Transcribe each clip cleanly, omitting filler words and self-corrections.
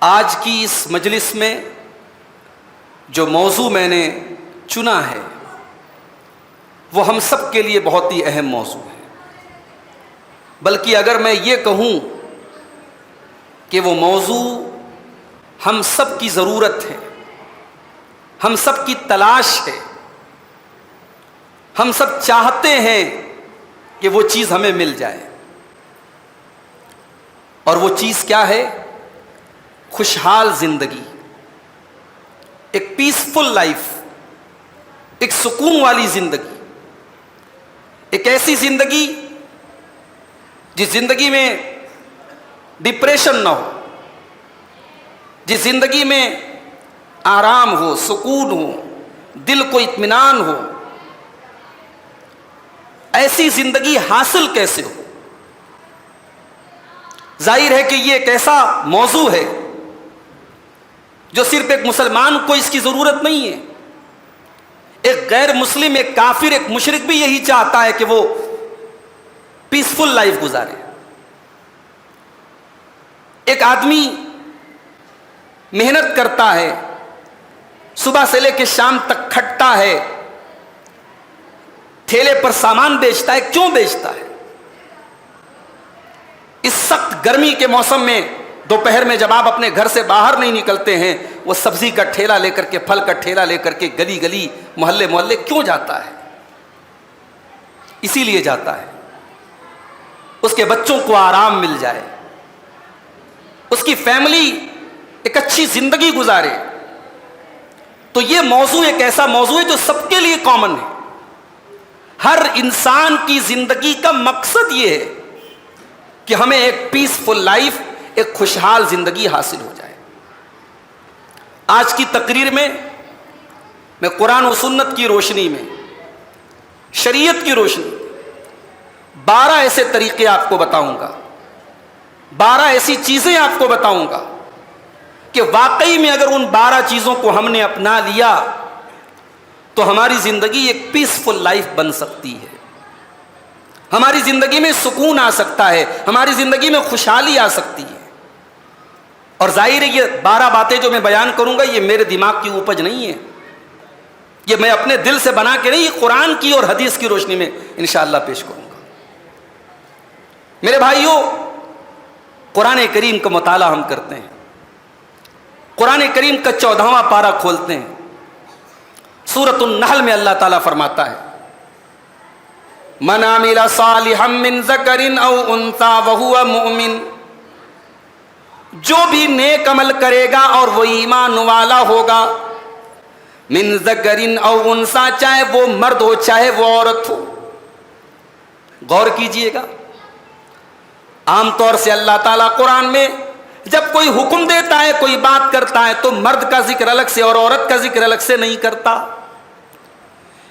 آج کی اس مجلس میں جو موضوع میں نے چنا ہے وہ ہم سب کے لیے بہت ہی اہم موضوع ہے، بلکہ اگر میں یہ کہوں کہ وہ موضوع ہم سب کی ضرورت ہے، ہم سب کی تلاش ہے، ہم سب چاہتے ہیں کہ وہ چیز ہمیں مل جائے، اور وہ چیز کیا ہے؟ خوشحال زندگی، ایک پیسفل لائف، ایک سکون والی زندگی، ایک ایسی زندگی جس زندگی میں ڈپریشن نہ ہو، جس زندگی میں آرام ہو، سکون ہو، دل کو اطمینان ہو۔ ایسی زندگی حاصل کیسے ہو؟ ظاہر ہے کہ یہ ایک ایسا موضوع ہے جو صرف ایک مسلمان کو اس کی ضرورت نہیں ہے، ایک غیر مسلم، ایک کافر، ایک مشرک بھی یہی چاہتا ہے کہ وہ پیسفل لائف گزارے۔ ایک آدمی محنت کرتا ہے، صبح سے لے کے شام تک کھٹتا ہے، ٹھیلے پر سامان بیچتا ہے۔ کیوں بیچتا ہے؟ اس سخت گرمی کے موسم میں دوپہر میں جب آپ اپنے گھر سے باہر نہیں نکلتے ہیں، وہ سبزی کا ٹھیلا لے کر کے، پھل کا ٹھیلا لے کر کے گلی گلی، محلے محلے کیوں جاتا ہے؟ اسی لیے جاتا ہے اس کے بچوں کو آرام مل جائے، اس کی فیملی ایک اچھی زندگی گزارے۔ تو یہ موضوع ایک ایسا موضوع ہے جو سب کے لیے کامن ہے۔ ہر انسان کی زندگی کا مقصد یہ ہے کہ ہمیں ایک پیسفل لائف، ایک خوشحال زندگی حاصل ہو جائے۔ آج کی تقریر میں میں قرآن و سنت کی روشنی میں، شریعت کی روشنی، 12 ایسے طریقے آپ کو بتاؤں گا، 12 ایسی چیزیں آپ کو بتاؤں گا کہ واقعی میں اگر ان 12 چیزوں کو ہم نے اپنا لیا تو ہماری زندگی ایک پیسفل لائف بن سکتی ہے، ہماری زندگی میں سکون آ سکتا ہے، ہماری زندگی میں خوشحالی آ سکتی ہے۔ اور ظاہر ہے یہ 12 باتیں جو میں بیان کروں گا یہ میرے دماغ کی اپج نہیں ہے، یہ میں اپنے دل سے بنا کے نہیں، یہ قرآن کی اور حدیث کی روشنی میں انشاءاللہ پیش کروں گا۔ میرے بھائیوں، قرآن کریم کا مطالعہ ہم کرتے ہیں، قرآن کریم کا 14واں پارہ کھولتے ہیں، سورۃ النحل میں اللہ تعالیٰ فرماتا ہے، من عمل صالحا من ذکر او انثی وہو مؤمن، جو بھی نیک عمل کرے گا اور وہ ایمان والا ہوگا، من ذکر او انثی، چاہے وہ مرد ہو چاہے وہ عورت ہو۔ غور کیجئے گا، عام طور سے اللہ تعالیٰ قرآن میں جب کوئی حکم دیتا ہے، کوئی بات کرتا ہے تو مرد کا ذکر الگ سے اور عورت کا ذکر الگ سے نہیں کرتا،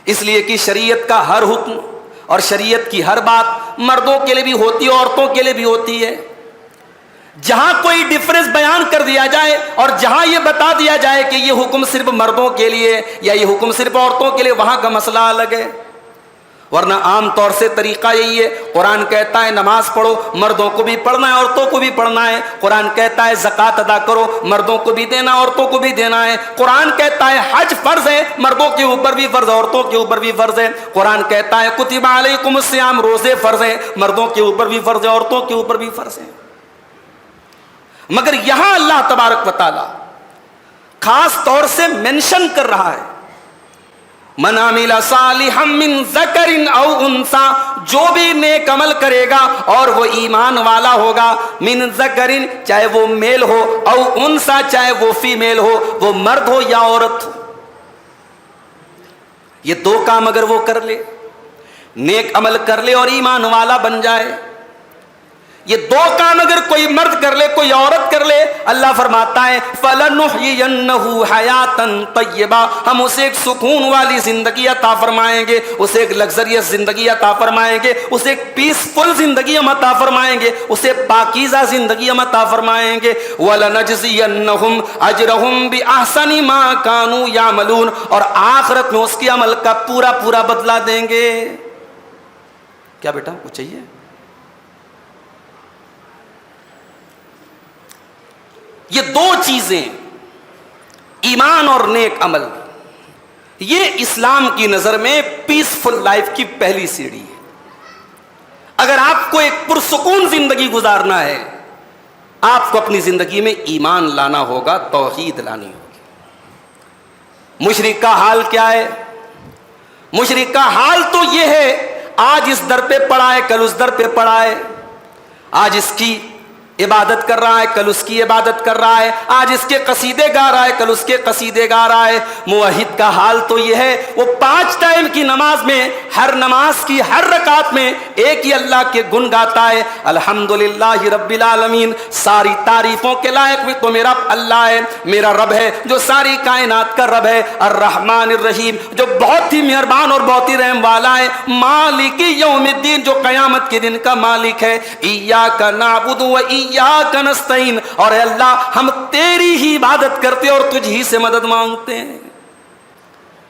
اس لیے کہ شریعت کا ہر حکم اور شریعت کی ہر بات مردوں کے لیے بھی ہوتی ہے، عورتوں کے لیے بھی ہوتی ہے۔ جہاں کوئی ڈفرنس بیان کر دیا جائے اور جہاں یہ بتا دیا جائے کہ یہ حکم صرف مردوں کے لیے یا یہ حکم صرف عورتوں کے لیے، وہاں کا مسئلہ الگ ہے۔ ورنہ عام طور سے طریقہ یہی ہے، قرآن کہتا ہے نماز پڑھو، مردوں کو بھی پڑھنا ہے عورتوں کو بھی پڑھنا ہے۔ قرآن کہتا ہے زکوٰۃ ادا کرو، مردوں کو بھی دینا عورتوں کو بھی دینا ہے۔ قرآن کہتا ہے حج فرض ہے، مردوں کے اوپر بھی فرض، عورتوں کے اوپر بھی فرض ہے۔ قرآن کہتا ہے کتب علیکم الصیام، روزے فرض ہیں، مردوں کے اوپر بھی فرض ہے، عورتوں کے اوپر بھی فرض ہے۔ مگر یہاں اللہ تبارک و تعالی خاص طور سے مینشن کر رہا ہے، من عمل صالحا من ذکر او انثی، جو بھی نیک عمل کرے گا اور وہ ایمان والا ہوگا، من ذکر، چاہے وہ میل ہو، او انثی، چاہے وہ فیمیل ہو، وہ مرد ہو یا عورت ہو۔ یہ 2 کام اگر وہ کر لے، نیک عمل کر لے اور ایمان والا بن جائے، یہ 2 کام اگر کوئی مرد کر لے، کوئی عورت کر لے، اللہ فرماتا ہے فَلَنُحْيِيَنَّهُ حَيَاتًا طَيِّبَةً، ہم اسے ایک سکون والی زندگی عطا فرمائیں گے، اسے ایک لگزریس زندگی عطا فرمائیں گے، اسے ایک پیسفل زندگی ہم عطا فرمائیں گے، اسے پاکیزہ زندگی ہم عطا فرمائیں گے۔ وَلَنَجْزِيَنَّهُمْ أَجْرَهُمْ بِأَحْسَنِ مَا كَانُوا يَعْمَلُونَ، اور آخرت میں اس کے عمل کا پورا پورا بدلہ دیں گے۔ کیا بیٹا کچھ چاہیے؟ یہ دو چیزیں ایمان اور نیک عمل، یہ اسلام کی نظر میں پیسفل لائف کی پہلی سیڑھی ہے۔ اگر آپ کو ایک پرسکون زندگی گزارنا ہے، آپ کو اپنی زندگی میں ایمان لانا ہوگا، توحید لانی ہوگی۔ مشرک کا حال کیا ہے؟ مشرک کا حال تو یہ ہے، آج اس در پہ پڑا ہے، کل اس در پہ پڑا ہے، آج اس کی عبادت کر رہا ہے، کل اس کی عبادت کر رہا ہے، آج اس کے قصیدے گا رہا ہے، کل اس کے قصیدے گا رہا ہے۔ موحد کا حال تو یہ ہے، وہ 5 ٹائم کی نماز میں، ہر نماز کی ہر رکعت میں ایک ہی اللہ کے گن گاتا ہے، الحمدللہ رب العالمین، ساری تعریفوں کے لائق بھی تو میرا اللہ ہے، میرا رب ہے جو ساری کائنات کا رب ہے، الرحمن الرحیم، جو بہت ہی مہربان اور بہت ہی رحم والا ہے، مالک یوم الدین، جو قیامت کے دن کا مالک ہے، ایاک نعبد و ایاک نستعین، اور اے اللہ ہم تیری ہی عبادت کرتے اور تجھ ہی سے مدد مانگتے ہیں۔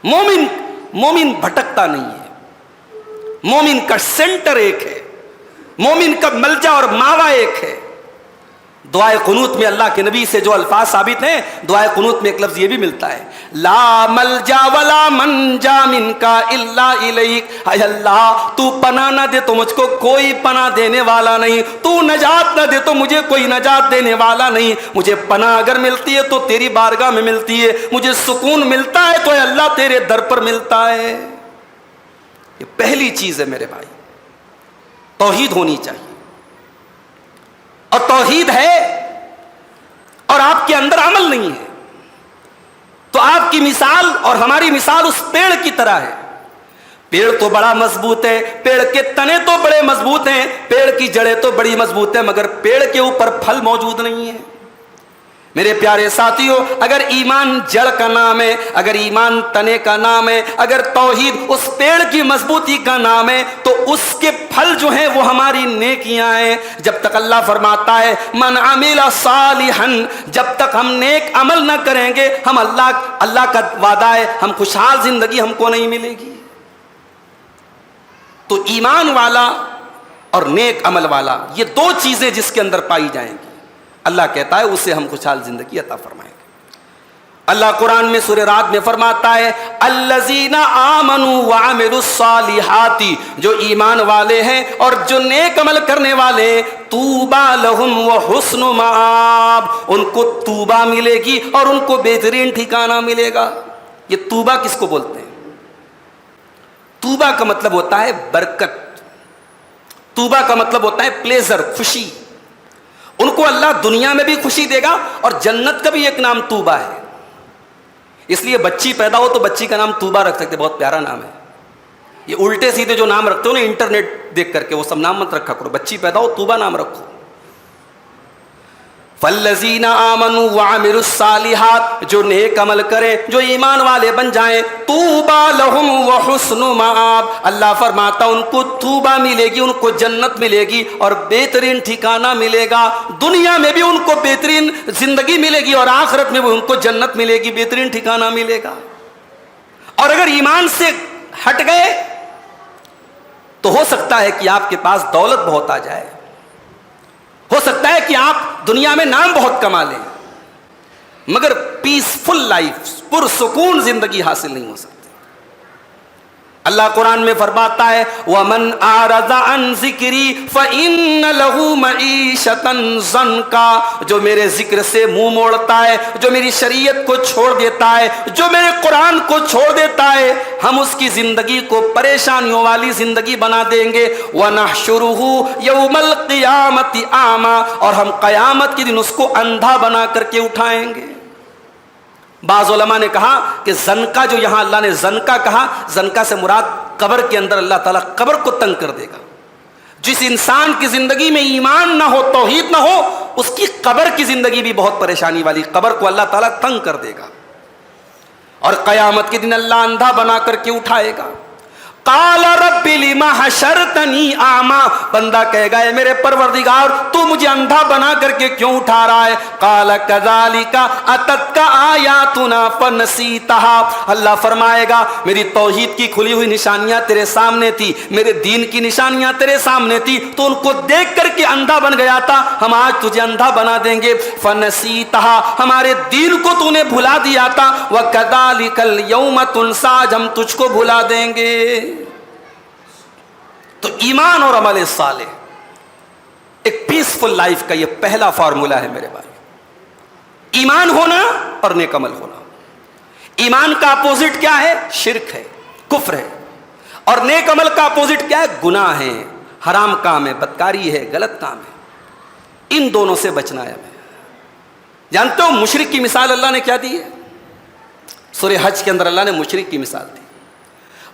مومن بھٹکتا نہیں ہے، مومن کا سینٹر ایک ہے، مومن کا ملجا اور ماوا ایک ہے۔ دعائے قنوت میں اللہ کے نبی سے جو الفاظ ثابت ہیں، دعائے قنوت میں ایک لفظ یہ بھی ملتا ہے، لا ملجا ولا منجا منک الا الیک، اے اللہ تو پناہ نہ دے تو مجھ کو کوئی پناہ دینے والا نہیں، تو نجات نہ دے تو مجھے کوئی نجات دینے والا نہیں، مجھے پناہ اگر ملتی ہے تو تیری بارگاہ میں ملتی ہے، مجھے سکون ملتا ہے تو اے اللہ تیرے در پر ملتا ہے۔ یہ پہلی چیز ہے میرے بھائی، توحید ہونی چاہیے، اور توحید ہے اور آپ کے اندر عمل نہیں ہے تو آپ کی مثال اور ہماری مثال اس پیڑ کی طرح ہے۔ پیڑ تو بڑا مضبوط ہے، پیڑ کے تنے تو بڑے مضبوط ہیں، پیڑ کی جڑیں تو بڑی مضبوط ہیں، مگر پیڑ کے اوپر پھل موجود نہیں ہے۔ میرے پیارے ساتھیوں، اگر ایمان جڑ کا نام ہے، اگر ایمان تنے کا نام ہے، اگر توحید اس پیڑ کی مضبوطی کا نام ہے، تو اس کے پھل جو ہیں وہ ہماری نیکیاں ہیں۔ جب تک اللہ فرماتا ہے من عمل صالحا، جب تک ہم نیک عمل نہ کریں گے، ہم اللہ کا وعدہ ہے ہم خوشحال زندگی ہم کو نہیں ملے گی۔ تو ایمان والا اور نیک عمل والا، یہ دو چیزیں جس کے اندر پائی جائیں گی، اللہ کہتا ہے اسے ہم خوشحال زندگی عطا فرمائیں گے۔ اللہ قرآن میں سورہ رعد میں فرماتا ہے الذین آمنوا وعملوا الصالحات، جو ایمان والے ہیں اور جو نیک عمل کرنے والے ہیں، طوبی لہم وحسن مآب، ان کو توبہ ملے گی اور ان کو بہترین ٹھکانہ ملے گا۔ یہ توبہ کس کو بولتے ہیں؟ توبہ کا مطلب ہوتا ہے برکت، توبہ کا مطلب ہوتا ہے پلیزر، خوشی۔ ان کو اللہ دنیا میں بھی خوشی دے گا، اور جنت کا بھی ایک نام توبہ ہے۔ اس لیے بچی پیدا ہو تو بچی کا نام توبہ رکھ سکتے، بہت پیارا نام ہے۔ یہ الٹے سیدھے جو نام رکھتے ہو نا انٹرنیٹ دیکھ کر کے، وہ سب نام مت رکھا کرو، بچی پیدا ہو توبہ نام رکھو۔ فالذین آمنوا وعملوا الصالحات، جو نیک عمل کریں، جو ایمان والے بن جائیں، طوبی لہم وحسن مآب، اللہ فرماتا ان کو توبہ ملے گی، ان کو جنت ملے گی اور بہترین ٹھکانہ ملے گا۔ دنیا میں بھی ان کو بہترین زندگی ملے گی اور آخرت میں بھی ان کو جنت ملے گی، بہترین ٹھکانہ ملے گا۔ اور اگر ایمان سے ہٹ گئے تو ہو سکتا ہے کہ آپ کے پاس دولت بہت آ جائے، ہو سکتا ہے کہ آپ دنیا میں نام بہت کما لیں، مگر پیسفل لائف، پرسکون زندگی حاصل نہیں ہو سکتی۔ اللہ قرآن میں فرماتا ہے وَمَنْ أَعْرَضَ عَنْ ذِكْرِي فَإِنَّ لَهُ مَعِيشَةً ضَنْكًا، جو میرے ذکر سے منہ موڑتا ہے، جو میری شریعت کو چھوڑ دیتا ہے، جو میرے قرآن کو چھوڑ دیتا ہے، ہم اس کی زندگی کو پریشانیوں والی زندگی بنا دیں گے۔ وَنَحْشُرُهُ يَوْمَ الْقِيَامَةِ أَعْمَى، اور ہم قیامت کے دن اس کو اندھا بنا کر کے اٹھائیں گے۔ بعض علماء نے کہا کہ زنکا، جو یہاں اللہ نے زنکا کہا، زنکا سے مراد قبر کے اندر اللہ تعالیٰ قبر کو تنگ کر دے گا۔ جس انسان کی زندگی میں ایمان نہ ہو، توحید نہ ہو، اس کی قبر کی زندگی بھی بہت پریشانی والی، قبر کو اللہ تعالیٰ تنگ کر دے گا، اور قیامت کے دن اللہ اندھا بنا کر کے اٹھائے گا۔ قال رب لما حشرتنی اعمی، بندہ کہے گا اے میرے پروردگار تو مجھے اندھا بنا کر کے کیوں اٹھا رہا ہے؟ قال کذالک اتتک آیاتنا فنسیتها، اللہ فرمائے گا میری توحید کی کھلی ہوئی نشانیاں تیرے سامنے تھی، میرے دین کی نشانیاں تیرے سامنے تھی، تو ان کو دیکھ کر کے اندھا بن گیا تھا، ہم آج تجھے اندھا بنا دیں گے۔ فنسیتها، ہمارے دین کو تو نے بھلا دیا تھا، وکذالک اليوم تنسى، ہم تجھ کو بھلا دیں گے۔ تو ایمان اور عمل صالح ایک پیسفل لائف کا یہ پہلا فارمولہ ہے میرے بھائی، ایمان ہونا اور نیک عمل ہونا۔ ایمان کا اپوزٹ کیا ہے؟ شرک ہے، کفر ہے، اور نیک عمل کا اپوزٹ کیا ہے؟ گناہ ہے، حرام کام ہے، بدکاری ہے، غلط کام ہے۔ ان دونوں سے بچنا ہے ہمیں۔ جانتے ہو مشرک کی مثال اللہ نے کیا دی ہے؟ سورہ حج کے اندر اللہ نے مشرک کی مثال دی،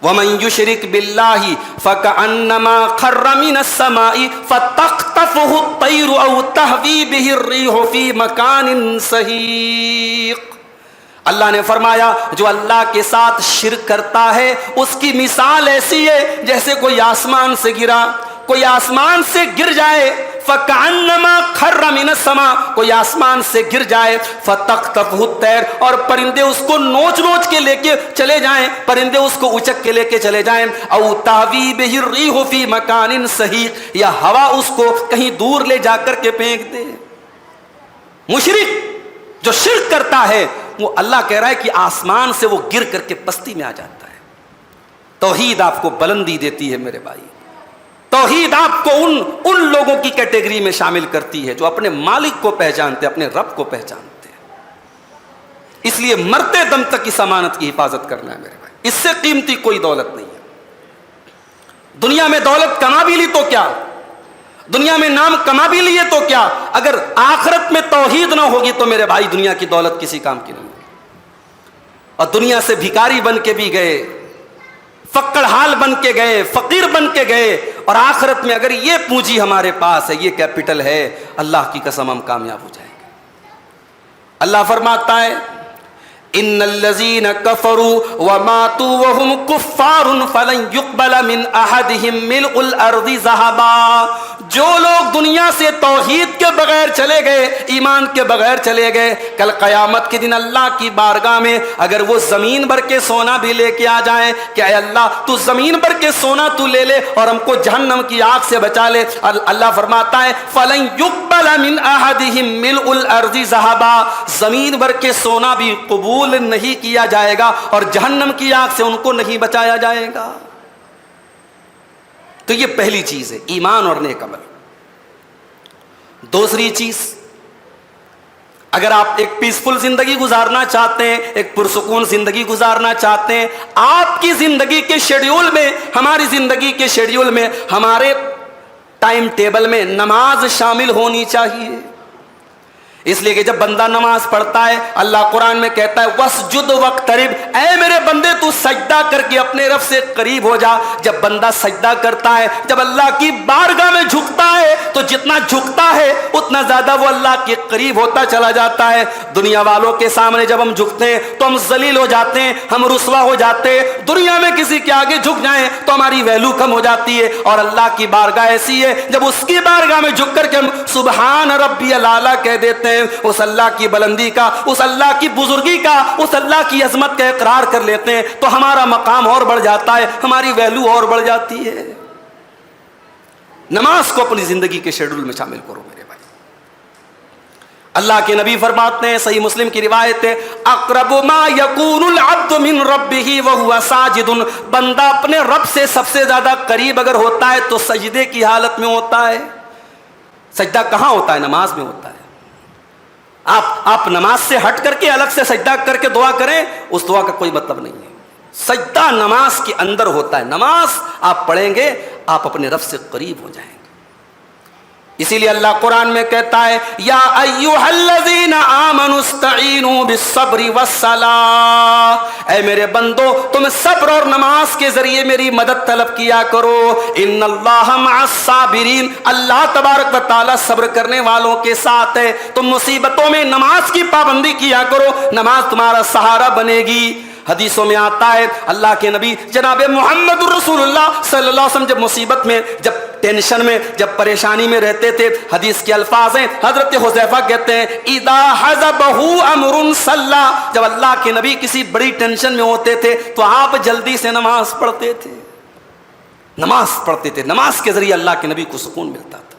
وَمَن يُشْرِكْ بِاللَّهِ فَكَأَنَّمَا خَرَّ مِنَ السَّمَاءِ فَتَخْطَفُهُ الطَّيْرُ أَوْ تَهْوِي بِهِ الرِّيحُ فِي مَكَانٍ سَحِيقٍ۔ اللہ نے فرمایا جو اللہ کے ساتھ شرک کرتا ہے اس کی مثال ایسی ہے جیسے کوئی آسمان سے گرا، کوئی آسمان سے گر جائے، فَكَأَنَّمَا خَرَّ مِنَ السَّمَاءِ، کوئی آسمان سے گر جائے، فَتَخْطَفُهُ الطَّيْرُ، اور پرندے اس کو نوچ نوچ کے لے کے چلے جائیں، پرندے اس کو اچک کے لے کے چلے جائیں، أَوْ تَهْوِي بِهِ الرِّيحُ فِي مَكَانٍ سَحِيقٍ، یا ہوا اس کو کہیں دور لے جا کر کے پھینک دے۔ مشرک جو شرک کرتا ہے وہ اللہ کہہ رہا ہے کہ آسمان سے وہ گر کر کے پستی میں آ جاتا ہے۔ توحید آپ کو بلندی دیتی ہے میرے بھائی، توحید آپ کو ان لوگوں کی کیٹیگری میں شامل کرتی ہے جو اپنے مالک کو پہچانتے، اپنے رب کو پہچانتے ہیں۔ اس لیے مرتے دم تک اس امانت کی حفاظت کرنا ہے میرے بھائی، اس سے قیمتی کوئی دولت نہیں ہے۔ دنیا میں دولت کما بھی لی تو کیا، دنیا میں نام کما بھی لیے تو کیا، اگر آخرت میں توحید نہ ہوگی تو میرے بھائی دنیا کی دولت کسی کام کی نہیں ہوگی۔ اور دنیا سے بھکاری بن کے بھی گئے، فقر حال بن کے گئے، فقیر بن کے گئے، اور آخرت میں اگر یہ پونجی ہمارے پاس ہے، یہ کیپٹل ہے، اللہ کی قسم ہم کامیاب ہو جائیں گے۔ اللہ فرماتا ہے ان الذين كفروا وماتوا وهم كفار فلن يقبل من احدهم ملء الارض ذهبا، جو لوگ دنیا سے توحید کے بغیر چلے گئے، ایمان کے بغیر چلے گئے، کل قیامت کے دن اللہ کی بارگاہ میں اگر وہ زمین بھر کے سونا بھی لے کے آ جائیں کہ اے اللہ تو زمین بھر کے سونا تو لے لے اور ہم کو جہنم کی آگ سے بچا لے، اللہ فرماتا ہے فلن يقبل من احدهم ملء الارض ذهبا، زمین بھر کے سونا بھی قبول نہیں کیا جائے گا اور جہنم کی آگ سے ان کو نہیں بچایا جائے گا۔ تو یہ پہلی چیز ہے، ایمان اور نیک عمل۔ دوسری چیز، اگر آپ ایک پیسفل زندگی گزارنا چاہتے ہیں، ایک پرسکون زندگی گزارنا چاہتے ہیں، آپ کی زندگی کے شیڈیول میں، ہماری زندگی کے شیڈیول میں، ہمارے ٹائم ٹیبل میں نماز شامل ہونی چاہیے۔ اس لیے کہ جب بندہ نماز پڑھتا ہے اللہ قرآن میں کہتا ہے وَاسْجُدْ وَاقْتَرِبْ، اے میرے بندے تو سجدہ کر کے اپنے رب سے قریب ہو جا۔ جب بندہ سجدہ کرتا ہے، جب اللہ کی بارگاہ میں جھکتا ہے تو جتنا جھکتا ہے اتنا زیادہ وہ اللہ کے قریب ہوتا چلا جاتا ہے۔ دنیا والوں کے سامنے جب ہم جھکتے ہیں تو ہم ذلیل ہو جاتے ہیں، ہم رسوا ہو جاتے ہیں، دنیا میں کسی کے آگے جھک جائیں تو ہماری ویلو کم ہو جاتی ہے، اور اللہ کی بارگاہ ایسی ہے جب اس کی بارگاہ میں جھک کر کے ہم سبحان ربی الاعلیٰ کہہ دیتے ہیں، اس اللہ کی بلندی کا، اس اللہ کی بزرگی کا، اس اللہ کی عظمت کا اقرار کر لیتے ہیں تو ہمارا مقام اور بڑھ جاتا ہے، ہماری ویلو اور بڑھ جاتی ہے۔ نماز کو اپنی زندگی کے شیڈول میں شامل کرو میرے بھائی۔ اللہ کے نبی فرماتے ہیں، صحیح مسلم کی روایت ہے، اقرب ما یکون العبد من ربہ وہو ساجد، بندہ اپنے رب سے سب سے زیادہ قریب اگر ہوتا ہے تو سجدے کی حالت میں ہوتا ہے۔ سجدہ کہاں ہوتا ہے؟ نماز میں ہوتا ہے۔ آپ نماز سے ہٹ کر کے الگ سے سجدہ کر کے دعا کریں، اس دعا کا کوئی مطلب نہیں ہے۔ سجدہ نماز کے اندر ہوتا ہے، نماز آپ پڑھیں گے آپ اپنے رب سے قریب ہو جائیں گے۔ اسی لیے اللہ قرآن میں کہتا ہے یا ایھا الذین آمنوا استعینوا بالصبر والصلاۃ، اے میرے بندو تم صبر اور نماز کے ذریعے میری مدد طلب کیا کرو۔ ان اللہ مع الصابرین، اللہ تبارک و تعالی صبر کرنے والوں کے ساتھ ہے۔ تم مصیبتوں میں نماز کی پابندی کیا کرو، نماز تمہارا سہارا بنے گی۔ حدیثوں میں آتا ہے اللہ کے نبی جناب محمد رسول اللہ صلی اللہ علیہ وسلم جب مصیبت میں، جب ٹینشن میں، جب پریشانی میں رہتے تھے، حدیث کے الفاظ ہیں، حضرت حذیفہ کہتے ہیں اذا حزبہ امر صلی، جب اللہ کے نبی کسی بڑی ٹینشن میں ہوتے تھے تو آپ جلدی سے نماز پڑھتے تھے، نماز پڑھتے تھے، نماز کے ذریعے اللہ کے نبی کو سکون ملتا تھا۔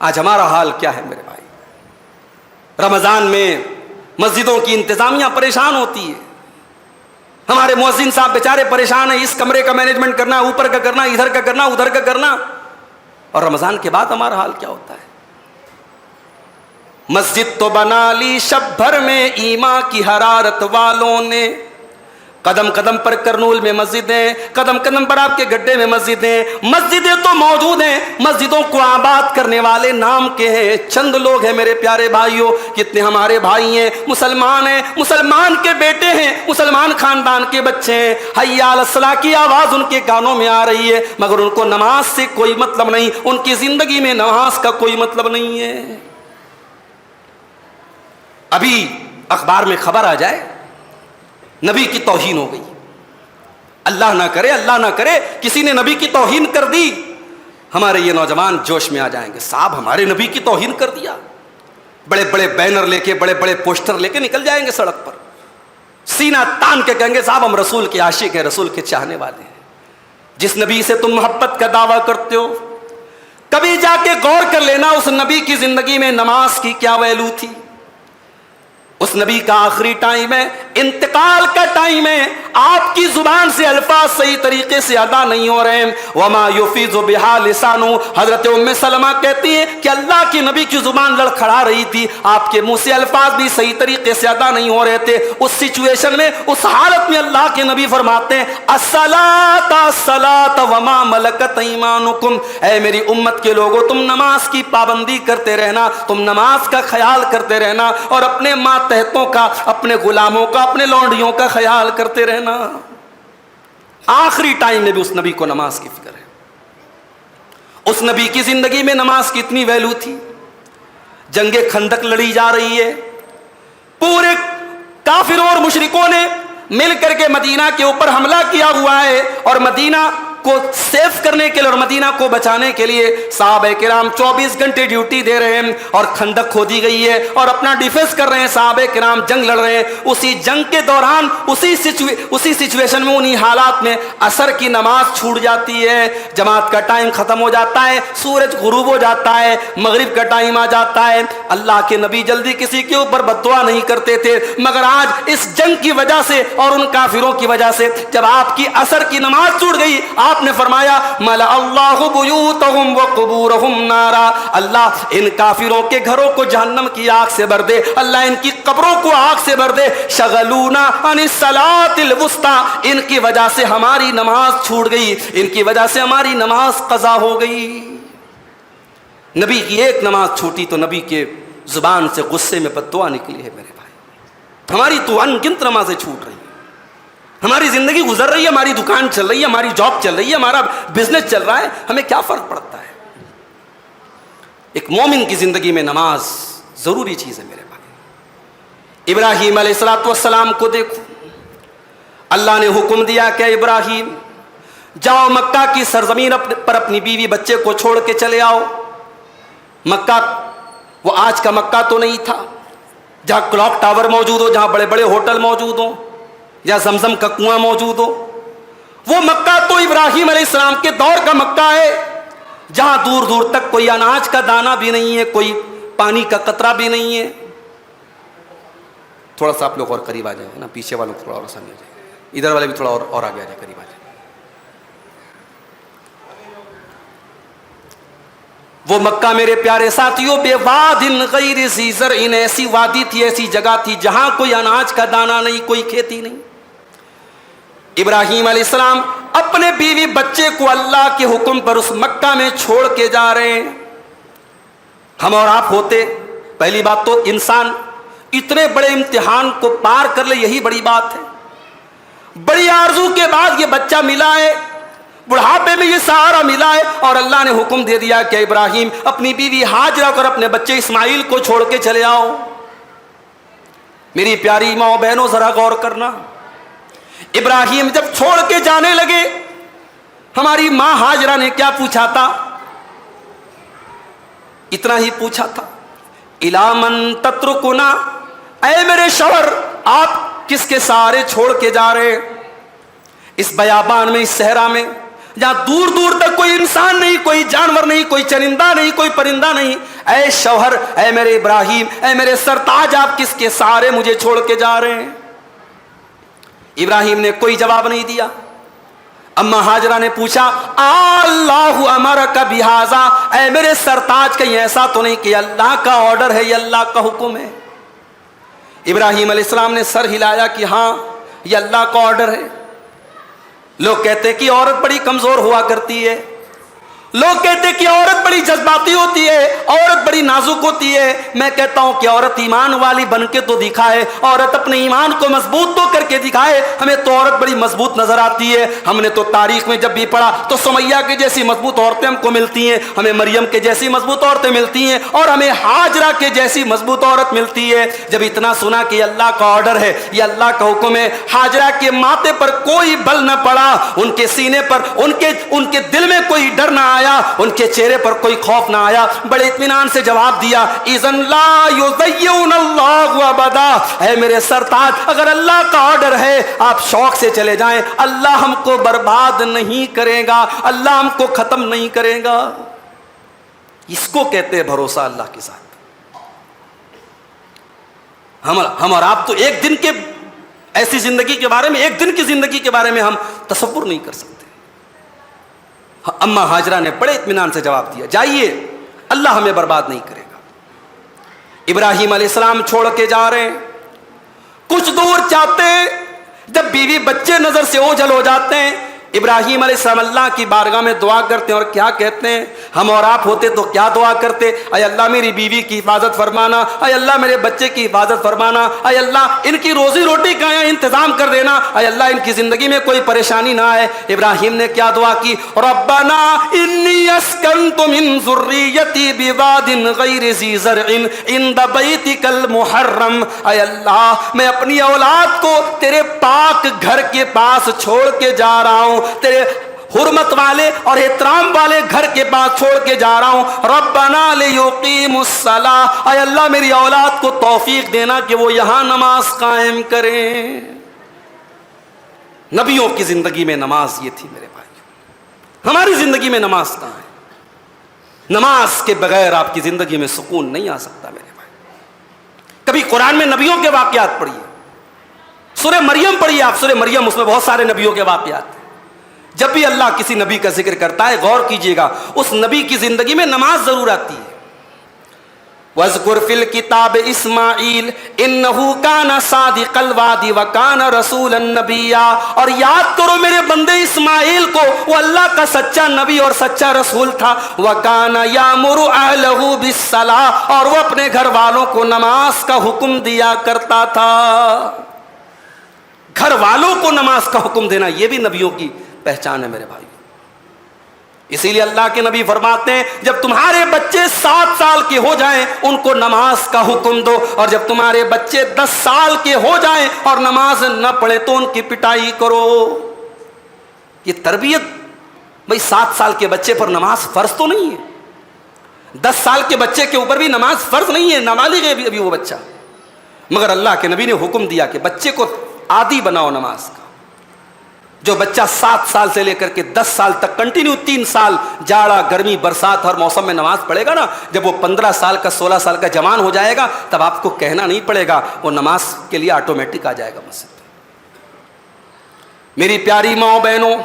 آج ہمارا حال کیا ہے میرے بھائی؟ رمضان میں مسجدوں کی انتظامیہ پریشان ہوتی ہے، ہمارے مؤذن صاحب بیچارے پریشان ہیں، اس کمرے کا مینجمنٹ کرنا، اوپر کا کرنا، ادھر کا کرنا، ادھر کا کرنا، اور رمضان کے بعد ہمارا حال کیا ہوتا ہے؟ مسجد تو بنا لی شب بھر میں ایمان کی حرارت والوں نے، قدم قدم پر کرنول میں مسجدیں، قدم قدم پر آپ کے گڈھے میں مسجدیں، مسجدیں تو موجود ہیں، مسجدوں کو آباد کرنے والے نام کے ہیں چند لوگ ہیں میرے پیارے بھائیوں۔ کتنے ہمارے بھائی ہیں، مسلمان ہیں، مسلمان کے بیٹے ہیں، مسلمان خاندان کے بچے ہیں، حی علی الصلاۃ کی آواز ان کے کانوں میں آ رہی ہے، مگر ان کو نماز سے کوئی مطلب نہیں، ان کی زندگی میں نماز کا کوئی مطلب نہیں ہے۔ ابھی اخبار میں خبر آ جائے نبی کی توہین ہو گئی، اللہ نہ کرے، اللہ نہ کرے کسی نے نبی کی توہین کر دی، ہمارے یہ نوجوان جوش میں آ جائیں گے، صاحب ہمارے نبی کی توہین کر دیا، بڑے بڑے بینر لے کے، بڑے بڑے پوسٹر لے کے نکل جائیں گے سڑک پر، سینہ تان کے کہیں گے صاحب ہم رسول کے عاشق ہیں، رسول کے چاہنے والے ہیں۔ جس نبی سے تم محبت کا دعویٰ کرتے ہو، کبھی جا کے غور کر لینا اس نبی کی زندگی میں نماز کی کیا ویلو تھی؟ اس نبی کا آخری ٹائم ہے، انتقال کا ٹائم ہے، آپ کی زبان سے الفاظ صحیح طریقے سے ادا نہیں ہو رہے ہیں، وما یفیض بہا لسانہ، حضرت ام سلمہ کہتی ہے کہ اللہ کے نبی کی زبان لڑکھڑا رہی تھی، آپ کے منہ سے الفاظ بھی صحیح طریقے سے ادا نہیں ہو رہے تھے۔ اس سچویشن میں، اس حالت میں اللہ کے نبی فرماتے ہیں الصلاۃ الصلاۃ وما ملکت ایمانکم، اے میری امت کے لوگوں تم نماز کی پابندی کرتے رہنا، تم نماز کا خیال کرتے رہنا، اور اپنے ماتحتوں کا، اپنے غلاموں کا، اپنے لونڈیوں کا خیال کرتے رہنا۔ آخری ٹائم میں بھی اس نبی کو نماز کی فکر ہے۔ اس نبی کی زندگی میں نماز کی اتنی ویلو تھی، جنگ خندق لڑی جا رہی ہے، پورے کافروں اور مشرکوں نے مل کر کے مدینہ کے اوپر حملہ کیا ہوا ہے، اور مدینہ کو سیف کرنے کے لیے اور مدینہ کو بچانے کے لیے صحابہ کرام 24 گھنٹے ڈیوٹی دے رہے ہیں، اور خندق کھودی گئی ہے اور اپنا ڈیفنس کر رہے ہیں، صحابہ کرام جنگ لڑ رہے ہیں۔ اسی جنگ کے دوران، اسی سچویشن میں، انہی حالات میں عصر کی نماز چھوٹ جاتی ہے، جماعت کا ٹائم ختم ہو جاتا ہے، سورج غروب ہو جاتا ہے، مغرب کا ٹائم آ جاتا ہے۔ اللہ کے نبی جلدی کسی کے اوپر بد دعا نہیں کرتے تھے، مگر آج اس جنگ کی وجہ سے اور ان کافروں کی وجہ سے جب آپ کی عصر کی نماز چھوٹ گئی، آپ نے فرمایا مَلَأَ اللَّهُ بُيُوتَهُمْ وَقُبُورَهُمْ نَارًا، اللہ ان کافروں کے گھروں کو جہنم کی آگ سے بھر دے، اللہ ان کی قبروں کو آگ سے بھر دے۔ شغلونا عن الصلاۃ الوسطی، ان کی وجہ سے ہماری نماز چھوٹ گئی، ان کی وجہ سے ہماری نماز قضا ہو گئی۔ نبی کی ایک نماز چھوٹی تو نبی کے زبان سے غصے میں بد دعا نکلی ہے میرے بھائی۔ ہماری تو ان گنت نمازیں چھوٹ رہی ہیں، ہماری زندگی گزر رہی ہے، ہماری دکان چل رہی ہے، ہماری جاب چل رہی ہے، ہمارا بزنس چل رہا ہے، ہمیں کیا فرق پڑتا ہے؟ ایک مومن کی زندگی میں نماز ضروری چیز ہے میرے بھائی۔ ابراہیم علیہ السلام کو دیکھو، اللہ نے حکم دیا کہ ابراہیم جاؤ مکہ کی سرزمین پر اپنی بیوی بچے کو چھوڑ کے چلے آؤ۔ مکہ وہ آج کا مکہ تو نہیں تھا جہاں کلاک ٹاور موجود ہو، جہاں بڑے بڑے ہوٹل موجود ہوں، یا زمزم کا کنواں موجود ہو۔ وہ مکہ تو ابراہیم علیہ السلام کے دور کا مکہ ہے، جہاں دور دور تک کوئی اناج کا دانہ بھی نہیں ہے، کوئی پانی کا قطرہ بھی نہیں ہے۔ تھوڑا سا آپ لوگ اور قریب آ جائیں نا، پیچھے والوں کو تھوڑا اور آسانی ہو جائے، ادھر والے بھی تھوڑا اور آگے آ جائے، قریب آ جائے۔ وہ مکہ میرے پیارے ساتھیوں بے واد غیر ذی زرع، ایسی وادی تھی، ایسی جگہ تھی جہاں کوئی اناج کا دانہ نہیں، کوئی کھیتی نہیں۔ ابراہیم علیہ السلام اپنے بیوی بچے کو اللہ کے حکم پر اس مکہ میں چھوڑ کے جا رہے ہیں۔ ہم اور آپ ہوتے، پہلی بات تو انسان اتنے بڑے امتحان کو پار کر لے، یہی بڑی بات ہے۔ بڑی آرزو کے بعد یہ بچہ ملا ہے، بڑھاپے میں یہ سہارا ملا ہے، اور اللہ نے حکم دے دیا کہ ابراہیم اپنی بیوی ہاجرہ اور اپنے بچے اسماعیل کو چھوڑ کے چلے آؤ۔ میری پیاری ماں بہنوں ذرا غور کرنا، ابراہیم جب چھوڑ کے جانے لگے، ہماری ماں ہاجرہ نے کیا پوچھا تھا؟ اتنا ہی پوچھا تھا، اِلیٰ مَن تَتْرُکُنَا، اے میرے شوہر آپ کس کے سہارے چھوڑ کے جا رہے؟ اس بیابان میں، اس صحرا میں، جہاں دور دور تک کوئی انسان نہیں، کوئی جانور نہیں، کوئی چرندہ نہیں، کوئی پرندہ نہیں، اے شوہر، اے میرے ابراہیم، اے میرے سرتاج، آپ کس کے سہارے مجھے چھوڑ کے جا رہے ہیں؟ ابراہیم نے کوئی جواب نہیں دیا۔ اما ہاجرہ نے پوچھا، اللہ امرک بہذا، اے میرے سرتاج، کہیں ایسا تو نہیں کہ اللہ کا آرڈر ہے، یہ اللہ کا حکم ہے؟ ابراہیم علیہ السلام نے سر ہلایا کہ ہاں یہ اللہ کا آرڈر ہے۔ لوگ کہتے کہ عورت بڑی کمزور ہوا کرتی ہے، لوگ کہتے کہ عورت بڑی جذباتی ہوتی ہے، عورت بڑی نازک ہوتی ہے۔ میں کہتا ہوں کہ عورت ایمان والی بن کے تو دکھائے، عورت اپنے ایمان کو مضبوط تو کر کے دکھائے۔ ہمیں تو عورت بڑی مضبوط نظر آتی ہے، ہم نے تو تاریخ میں جب بھی پڑھا تو سمیہ کے جیسی مضبوط عورتیں ہم کو ملتی ہیں، ہمیں مریم کے جیسی مضبوط عورتیں ملتی ہیں، اور ہمیں ہاجرہ کے جیسی مضبوط عورت ملتی ہے۔ جب اتنا سنا کہ یہ اللہ کا آرڈر ہے، یہ اللہ کا حکم ہے، ہاجرہ کے ماتھے پر کوئی بل نہ پڑا، ان کے سینے پر، ان کے دل میں کوئی ڈر نہ آیا، ان کے چہرے پر کوئی خوف نہ آیا، بڑے اطمینان سے جواب دیا، اذن لا یضیعن اللہ ابدا، اے میرے سرتاج، اگر اللہ کا آرڈر ہے آپ شوق سے چلے جائیں، اللہ ہم کو برباد نہیں کرے گا، اللہ ہم کو ختم نہیں کرے گا۔ اس کو کہتے ہیں بھروسہ اللہ کے ساتھ۔ ہم اور آپ تو ایک دن کے ایسی زندگی کے بارے میں، ایک دن کی زندگی کے بارے میں ہم تصور نہیں کر سکتے۔ اما ہاجرہ نے بڑے اطمینان سے جواب دیا، جائیے، اللہ ہمیں برباد نہیں کرے گا۔ ابراہیم علیہ السلام چھوڑ کے جا رہے ہیں، کچھ دور جاتے جب بیوی بچے نظر سے اوجھل ہو جاتے ہیں، ابراہیم علیہ السلام اللہ کی بارگاہ میں دعا کرتے ہیں، اور کیا کہتے ہیں؟ ہم اور آپ ہوتے تو کیا دعا کرتے؟ اے اللہ میری بیوی کی حفاظت فرمانا، اے اللہ میرے بچے کی حفاظت فرمانا، اے اللہ ان کی روزی روٹی کا انتظام کر دینا، اے اللہ ان کی زندگی میں کوئی پریشانی نہ آئے۔ ابراہیم نے کیا دعا کی؟ ربنا انی اسکنت من ذریتی بواد غیر ذی زرع عند بیتک المحرم، اے اللہ میں اپنی اولاد کو تیرے پاک گھر کے پاس چھوڑ کے جا رہا ہوں، تیرے حرمت والے اور احترام والے گھر کے پاس چھوڑ کے جا رہا ہوں۔ ربنا لیقیموا الصلاۃ، اے اللہ میری اولاد کو توفیق دینا کہ وہ یہاں نماز قائم کریں۔ نبیوں کی زندگی میں نماز یہ تھی میرے بھائی، ہماری زندگی میں نماز کہاں ہے؟ نماز کے بغیر آپ کی زندگی میں سکون نہیں آ سکتا میرے بھائی۔ کبھی قرآن میں نبیوں کے واقعات پڑھیے، سورہ مریم پڑھیے آپ، سورہ مریم، اس میں بہت سارے نبیوں کے واقعات ہیں۔ جب بھی اللہ کسی نبی کا ذکر کرتا ہے غور کیجئے گا، اس نبی کی زندگی میں نماز ضرور آتی ہے۔ وَاذْكُرْ فِي الْكِتَابِ إِسْمَاعِيلَ إِنَّهُ كَانَ صَادِقَ الْوَعْدِ وَكَانَ رَسُولًا نَبِيًّا، اور یاد کرو میرے بندے اسماعیل کو، وہ اللہ کا سچا نبی اور سچا رسول تھا۔ وَكَانَ يَأْمُرُ أَهْلَهُ بِالصَّلَاةِ، اور وہ اپنے گھر والوں کو نماز کا حکم دیا کرتا تھا۔ گھر والوں کو نماز کا حکم دینا یہ بھی نبیوں کی پہچان ہے میرے بھائی۔ اسی لیے اللہ کے نبی فرماتے ہیں جب تمہارے بچے 7 سال کے ہو جائیں ان کو نماز کا حکم دو، اور جب تمہارے بچے 10 سال کے ہو جائیں اور نماز نہ پڑھے تو ان کی پٹائی کرو۔ یہ تربیت بھائی 7 سال کے بچے پر نماز فرض تو نہیں ہے، 10 سال کے بچے کے اوپر بھی نماز فرض نہیں ہے، نابالغ ہے ابھی وہ بچہ، مگر اللہ کے نبی نے حکم دیا کہ بچے کو عادی بناؤ نماز کا۔ جو بچہ 7 سال سے لے کر کے 10 سال تک کنٹینیو 3 سال جاڑا گرمی برسات ہر موسم میں نماز پڑھے گا نا، جب وہ 15 سال کا 16 سال کا جوان ہو جائے گا تب آپ کو کہنا نہیں پڑے گا، وہ نماز کے لیے آٹومیٹک آ جائے گا مسجد۔ میری پیاری ماں بہنوں،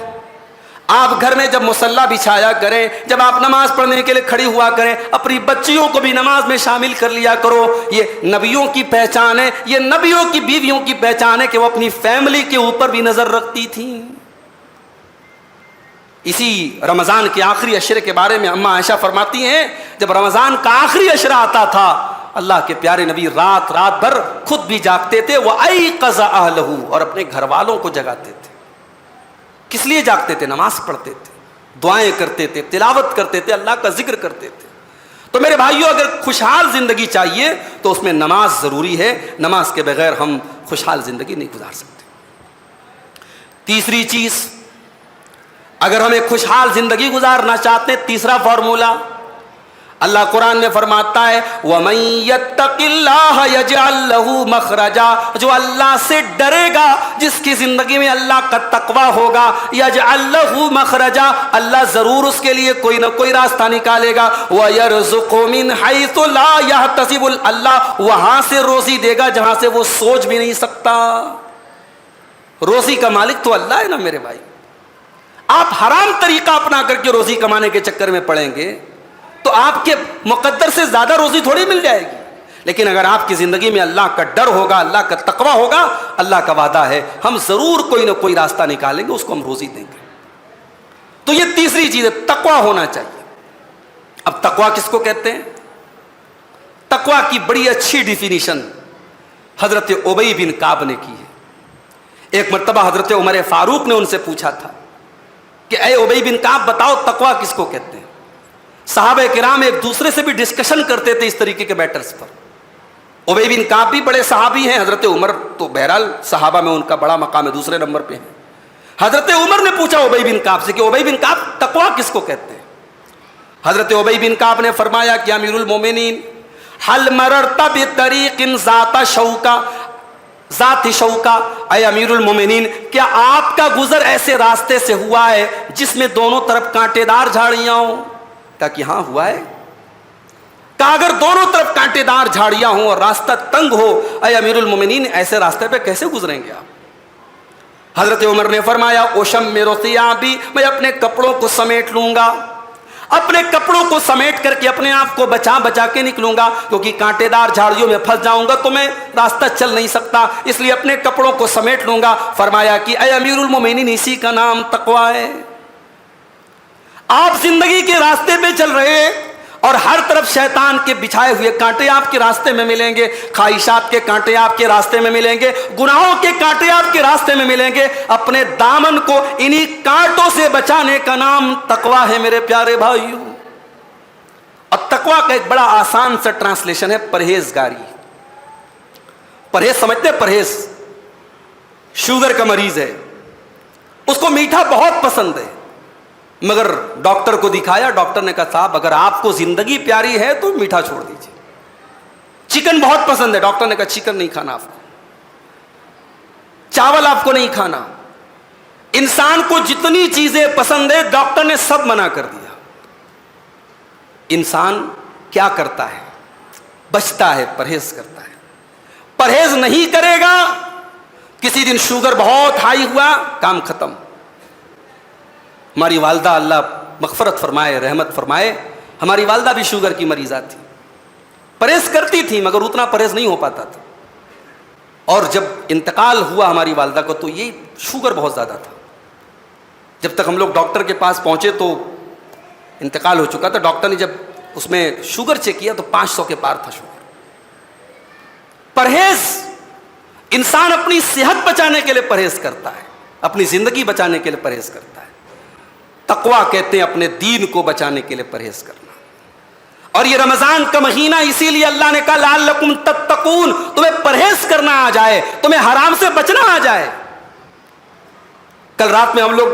آپ گھر میں جب مصلی بچھایا کریں، جب آپ نماز پڑھنے کے لیے کھڑی ہوا کریں، اپنی بچیوں کو بھی نماز میں شامل کر لیا کرو۔ یہ نبیوں کی پہچان ہے، یہ نبیوں کی بیویوں کی پہچان ہے کہ وہ اپنی فیملی کے اوپر بھی نظر رکھتی تھیں۔ اسی رمضان کے آخری عشرے کے بارے میں اماں عائشہ فرماتی ہیں جب رمضان کا آخری عشرہ آتا تھا اللہ کے پیارے نبی رات بھر خود بھی جاگتے تھے، وَأَيْقَظَ أَهْلَهُ، اور اپنے گھر والوں کو جگاتے تھے۔ کس لیے جاگتے تھے؟ نماز پڑھتے تھے، دعائیں کرتے تھے، تلاوت کرتے تھے، اللہ کا ذکر کرتے تھے۔ تو میرے بھائیوں، اگر خوشحال زندگی چاہیے تو اس میں نماز ضروری ہے، نماز کے بغیر ہم خوشحال زندگی نہیں گزار سکتے۔ تیسری چیز، اگر ہمیں خوشحال زندگی گزارنا چاہتے ہیں، تیسرا فارمولہ اللہ قرآن میں فرماتا ہے وَمَن يَتَّقِ اللَّهَ يَجْعَل لَّهُ مَخْرَجًا، جو اللہ سے ڈرے گا، جس کی زندگی میں اللہ کا تقویٰ ہوگا، يَجْعَل لَّهُ مَخْرَجًا، اللہ ضرور اس کے لیے کوئی نہ کوئی راستہ نکالے گا، وَيَرْزُقْهُ مِنْ حَيْثُ لَا يَحْتَسِبُ، اللہ وہاں سے روزی دے گا جہاں سے وہ سوچ بھی نہیں سکتا۔ روزی کا مالک تو اللہ ہے نا میرے بھائی۔ آپ حرام طریقہ اپنا کر کے روزی کمانے کے چکر میں پڑیں گے تو آپ کے مقدر سے زیادہ روزی تھوڑی مل جائے گی، لیکن اگر آپ کی زندگی میں اللہ کا ڈر ہوگا، اللہ کا تقویٰ ہوگا، اللہ کا وعدہ ہے ہم ضرور کوئی نہ کوئی راستہ نکالیں گے، اس کو ہم روزی دیں گے۔ تو یہ تیسری چیز ہے، تقویٰ ہونا چاہیے۔ اب تقویٰ کس کو کہتے ہیں؟ تقویٰ کی بڑی اچھی ڈیفینیشن حضرت ابی بن کعب نے کی ہے۔ ایک مرتبہ حضرت عمر فاروق نے ان سے پوچھا تھا کہ اے ابی بن کعب بتاؤ تقویٰ کس کو کہتے ہیں؟ صحابہ کرام ایک دوسرے سے بھی ڈسکشن کرتے تھے اس طریقے کے میٹرز پر۔ ابی بن کعب بھی بڑے صحابی ہیں، حضرت عمر تو بہرحال صحابہ میں ان کا بڑا مقام ہے، دوسرے نمبر پہ ہیں۔ حضرت عمر نے پوچھا ابی بن کعب سے کہ ابی بن کعب تقویٰ کس کو کہتے ہیں؟ حضرت ابی بن کعب نے فرمایا کہ امیر المومنین حل مررت بطریق ذات شوکا، اے امیر المومنین کیا آپ کا گزر ایسے راستے سے ہوا ہے جس میں دونوں طرف کانٹے دار جھاڑیاں ہوں؟ کہا کہ ہاں ہوا ہے۔ کہا اگر دونوں طرف کانٹے دار جھاڑیاں ہوں اور راستہ تنگ ہو، اے امیر المومنین ایسے راستے پہ کیسے گزریں گے آپ؟ حضرت عمر نے فرمایا اوشمر ثیابی، میں اپنے کپڑوں کو سمیٹ لوں گا، اپنے کپڑوں کو سمیٹ کر کے اپنے آپ کو بچا بچا کے نکلوں گا، کیونکہ کانٹے دار جھاڑیوں میں پھنس جاؤں گا تو میں راستہ چل نہیں سکتا، اس لیے اپنے کپڑوں کو سمیٹ لوں گا۔ فرمایا کہ اے امیر المومنین اسی کا نام تقویٰ ہے۔ آپ زندگی کے راستے پہ چل رہے ہیں اور ہر طرف شیطان کے بچھائے ہوئے کانٹے آپ کے راستے میں ملیں گے، خواہشات کے کانٹے آپ کے راستے میں ملیں گے، گناہوں کے کانٹے آپ کے راستے میں ملیں گے۔ اپنے دامن کو انہی کانٹوں سے بچانے کا نام تقویٰ ہے میرے پیارے بھائیوں۔ اب تقویٰ کا ایک بڑا آسان سا ٹرانسلیشن ہے پرہیزگاری۔ پرہیز سمجھتے ہیں؟ پرہیز، شوگر کا مریض ہے، اس کو میٹھا بہت پسند ہے، مگر ڈاکٹر کو دکھایا، ڈاکٹر نے کہا صاحب اگر آپ کو زندگی پیاری ہے تو میٹھا چھوڑ دیجیے۔ چکن بہت پسند ہے، ڈاکٹر نے کہا چکن نہیں کھانا آپ کو، چاول آپ کو نہیں کھانا۔ انسان کو جتنی چیزیں پسند ہے ڈاکٹر نے سب منع کر دیا۔ انسان کیا کرتا ہے؟ بچتا ہے، پرہیز کرتا ہے۔ پرہیز نہیں کرے گا، کسی دن شوگر بہت ہائی ہوا، کام ختم۔ ہماری والدہ اللہ مغفرت فرمائے، رحمت فرمائے، ہماری والدہ بھی شوگر کی مریضہ تھی، پرہیز کرتی تھی مگر اتنا پرہیز نہیں ہو پاتا تھا، اور جب انتقال ہوا ہماری والدہ کو تو یہ شوگر بہت زیادہ تھا۔ جب تک ہم لوگ ڈاکٹر کے پاس پہنچے تو انتقال ہو چکا تھا۔ ڈاکٹر نے جب اس میں شوگر چیک کیا تو 500 کے پار تھا شوگر۔ پرہیز، انسان اپنی صحت بچانے کے لیے پرہیز کرتا ہے، اپنی زندگی بچانے کے لیے پرہیز کرتا ہے۔ تقویٰ کہتے ہیں اپنے دین کو بچانے کے لیے پرہیز کرنا۔ اور یہ رمضان کا مہینہ اسی لیے اللہ نے کہا لعلکم تتقون، تمہیں پرہیز کرنا آ جائے، تمہیں حرام سے بچنا آ جائے۔ کل رات میں ہم لوگ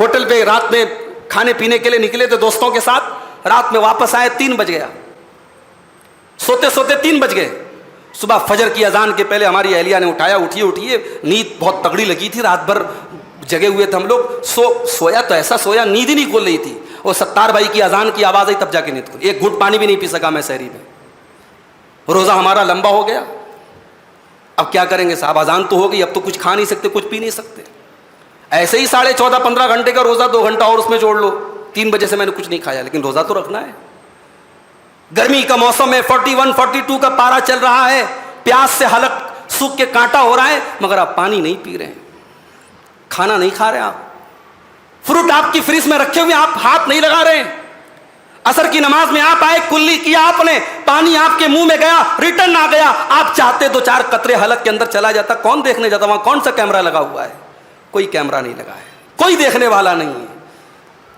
ہوٹل پہ رات میں کھانے پینے کے لیے نکلے تھے دوستوں کے ساتھ، رات میں واپس آئے 3 بج گیا، سوتے سوتے 3 بج گئے۔ صبح فجر کی اذان کے پہلے ہماری اہلیہ نے اٹھایا، اٹھیے، نیند بہت تگڑی لگی تھی، رات بھر جگے ہوئے تھے ہم لوگ، سویا تو ایسا سویا نیند ہی نہیں کھول رہی تھی، وہ ستار بھائی کی اذان کی آواز آئی تب جا کے نیند کھلی۔ ایک گھٹ پانی بھی نہیں پی سکا میں سحری میں، روزہ ہمارا لمبا ہو گیا۔ اب کیا کریں گے صاحب، اذان تو ہو گئی، اب تو کچھ کھا نہیں سکتے، کچھ پی نہیں سکتے، ایسے ہی 14.5-15 گھنٹے کا روزہ 2 گھنٹہ اور اس میں جوڑ لو۔ 3 بجے سے میں نے کچھ نہیں کھایا، لیکن روزہ تو رکھنا ہے۔ گرمی کا موسم ہے، 41-42 کا پارا چل رہا ہے، پیاس سے حلق سوکھ کے کانٹا ہو رہا ہے، مگر آپ پانی نہیں پی رہے ہیں، کھانا نہیں کھا رہے، آپ فروٹ آپ کی فریج میں رکھے ہوئے آپ ہاتھ نہیں لگا رہے ہیں، عصر کی نماز میں آپ آئے، کلی کیا آپ نے، پانی آپ کے منہ میں گیا، ریٹرن آ گیا، آپ چاہتے 2-4 قطرے حلق کے اندر چلا جاتا، کون دیکھنے جاتا؟ وہاں کون سا کیمرہ لگا ہوا ہے؟ کوئی کیمرہ نہیں لگا ہے، کوئی دیکھنے والا نہیں ہے۔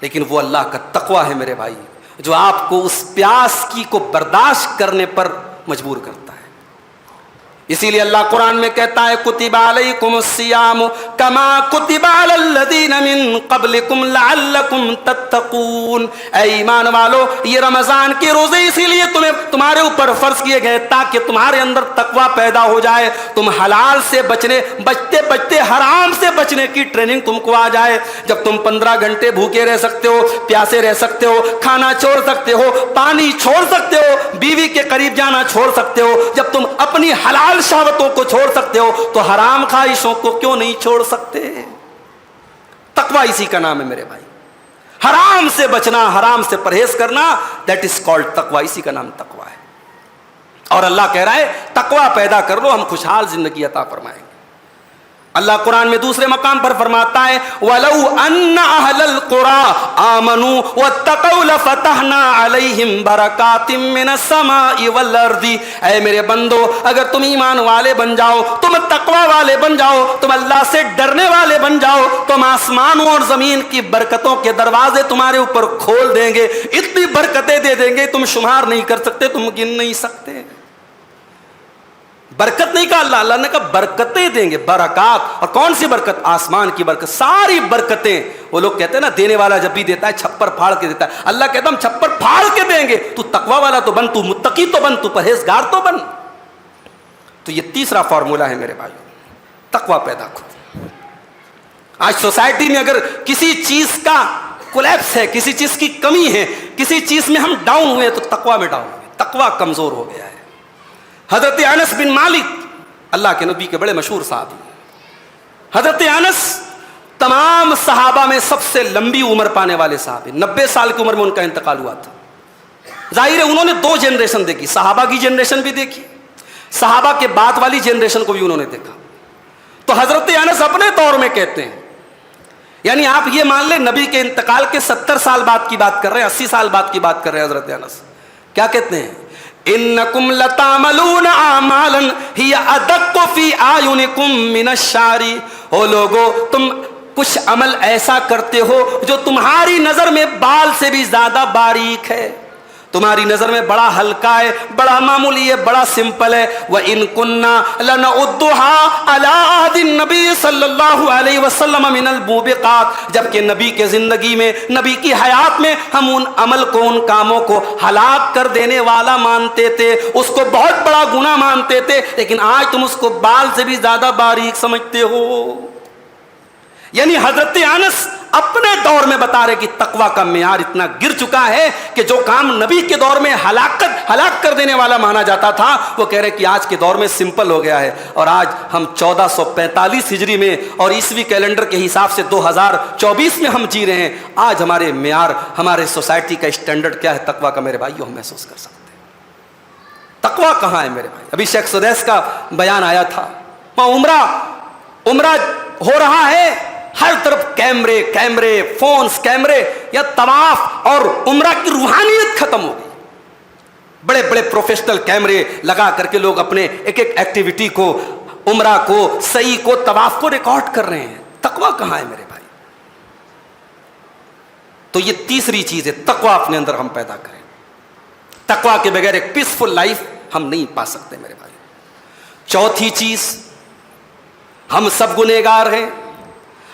لیکن وہ اللہ کا تقویٰ ہے میرے بھائی، جو آپ کو اس پیاس کی کو برداشت کرنے پر مجبور کرتا ہے۔ اسی لیے اللہ قرآن میں کہتا ہے کتب علیکم الصیام کما کتب علی الذین من قبلکم لعلکم تتقون. اے ایمان والو، یہ رمضان کے روزے اسی لیے تمہارے اوپر فرض کیے گئے تاکہ تمہارے اندر تقوی پیدا ہو جائے، تم حلال سے بچتے حرام سے بچنے کی ٹریننگ تم کو آ جائے. جب تم 15 گھنٹے بھوکے رہ سکتے ہو، پیاسے رہ سکتے ہو، کھانا چھوڑ سکتے ہو، پانی چھوڑ سکتے ہو، بیوی کے قریب جانا چھوڑ سکتے ہو، جب تم اپنی حلال شہوتوں کو چھوڑ سکتے ہو تو حرام خواہشوں کو کیوں نہیں چھوڑ سکتے؟ تقوی اسی کا نام ہے میرے بھائی. حرام سے بچنا، حرام سے پرہیز کرنا، دیٹ از کالڈ تقوی. اسی کا نام تقوی ہے. اور اللہ کہہ رہا ہے تقوی پیدا کر لو، ہم خوشحال زندگی عطا فرمائیں گے. اللہ قرآن میں دوسرے مقام پر فرماتا ہے وَلَوْ أَنَّ أَهْلَ الْقُرَىٰ آمَنُوا وَاتَّقَوْا لَفَتَحْنَا عَلَيْهِمْ بَرَكَاتٍ مِّنَ السَّمَاءِ وَالْأَرْضِ. اے میرے بندو، اگر تم ایمان والے بن جاؤ، تم تقوی والے بن جاؤ، تم اللہ سے ڈرنے والے بن جاؤ، تم آسمانوں اور زمین کی برکتوں کے دروازے تمہارے اوپر کھول دیں گے. اتنی برکتیں دے دیں گے تم شمار نہیں کر سکتے، تم گن نہیں سکتے. برکت نہیں کہا اللہ نے کہا برکتیں دیں گے. برکات. اور کون سی برکت؟ آسمان کی برکت. ساری برکتیں. وہ لوگ کہتے ہیں نا دینے والا جب بھی دیتا ہے چھپر پھاڑ کے دیتا ہے. اللہ کہتا ہم چھپر پھاڑ کے دیں گے. تو تقوی والا تو بن، تو متقی تو بن، تو پرہیزگار تو بن. تو یہ تیسرا فارمولا ہے میرے بھائیو، تقوی پیدا کرو. آج سوسائٹی میں اگر کسی چیز کا کولیپس ہے، کسی چیز کی کمی ہے، کسی چیز میں ہم ڈاؤن ہوئے تو تقوی میں ڈاؤن ہوئے. تقوی کمزور ہو گیا ہے. حضرت انس بن مالک اللہ کے نبی کے بڑے مشہور صحابی. حضرت انس تمام صحابہ میں سب سے لمبی عمر پانے والے صحابی. 90 سال کی عمر میں ان کا انتقال ہوا تھا. ظاہر ہے انہوں نے 2 جنریشن دیکھی، صحابہ کی جنریشن بھی دیکھی، صحابہ کے بعد والی جنریشن کو بھی انہوں نے دیکھا. تو حضرت انس اپنے دور میں کہتے ہیں، یعنی آپ یہ مان لیں نبی کے انتقال کے 70 سال بعد کی بات کر رہے ہیں، 80 سال بعد کی بات کر رہے ہیں. حضرت انس کیا کہتے ہیں؟ انکم لتعملون اعمالا ہی ادق فی اعینکم من الشعر. او لوگو، تم کچھ عمل ایسا کرتے ہو جو تمہاری نظر میں بال سے بھی زیادہ باریک ہے، تمہاری نظر میں بڑا ہلکا ہے، بڑا معمولی ہے، بڑا سمپل ہے. وَإِن كُنَّا لَنَعُدُّهَا عَلَىٰ عَهْدِ النَّبِيِّ صلی اللہ علیہ وسلم من الْمُوبِقَاتِ. جبکہ نبی کے زندگی میں، نبی کی حیات میں ہم ان عمل کو، ان کاموں کو ہلاک کر دینے والا مانتے تھے، اس کو بہت بڑا گناہ مانتے تھے، لیکن آج تم اس کو بال سے بھی زیادہ باریک سمجھتے ہو. یعنی حضرت انس اپنے دور میں بتا رہے کہ تقوی کا معیار اتنا گر چکا ہے کہ جو کام نبی کے دور میں ہلاک کر دینے والا مانا جاتا تھا، وہ کہہ رہے کہ آج کے دور میں سمپل ہو گیا ہے. اور آج ہم 1445 ہجری میں اور عیسوی کیلنڈر کے حساب سے 2024 میں ہم جی رہے ہیں. آج ہمارے معیار، ہمارے سوسائٹی کا اسٹینڈرڈ کیا ہے تقوی کا میرے بھائیو، ہم محسوس کر سکتے ہیں. تقوی کہاں ہے میرے بھائی؟ ابھی شیخ سدیس کا بیان آیا تھا، وہاں عمرہ ہو رہا ہے، ہر طرف کیمرے فونز کیمرے، یا طواف اور عمرہ کی روحانیت ختم ہو گئی. بڑے بڑے پروفیشنل کیمرے لگا کر کے لوگ اپنے ایک ایکٹیویٹی کو، عمرہ کو، سعی کو، طواف کو ریکارڈ کر رہے ہیں. تقوی کہاں ہے میرے بھائی؟ تو یہ تیسری چیز ہے، تقوی اپنے اندر ہم پیدا کریں. تقوی کے بغیر ایک پیسفل لائف ہم نہیں پا سکتے میرے بھائی. چوتھی چیز، ہم سب گنہگار ہیں،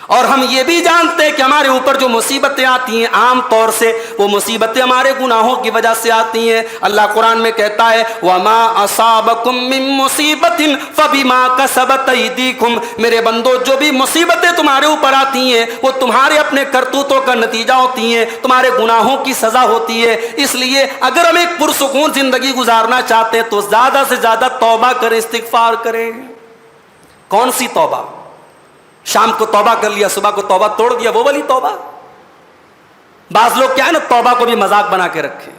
اور ہم یہ بھی جانتے ہیں کہ ہمارے اوپر جو مصیبتیں آتی ہیں عام طور سے وہ مصیبتیں ہمارے گناہوں کی وجہ سے آتی ہیں. اللہ قرآن میں کہتا ہے وَمَا أَصَابَكُم مِّن مُّصِيبَةٍ فَبِمَا كَسَبَتْ أَيْدِيكُمْ. میرے بندو، جو بھی مصیبتیں تمہارے اوپر آتی ہیں وہ تمہارے اپنے کرتوتوں کا نتیجہ ہوتی ہیں، تمہارے گناہوں کی سزا ہوتی ہے. اس لیے اگر ہم ایک پرسکون زندگی گزارنا چاہتے ہیں تو زیادہ سے زیادہ توبہ کریں، استغفار کریں. کون سی توبہ؟ شام کو توبہ کر لیا، صبح کو توبہ توڑ دیا، وہ والی توبہ. بعض لوگ کیا ہے نا، توبہ کو بھی مذاق بنا کے رکھے.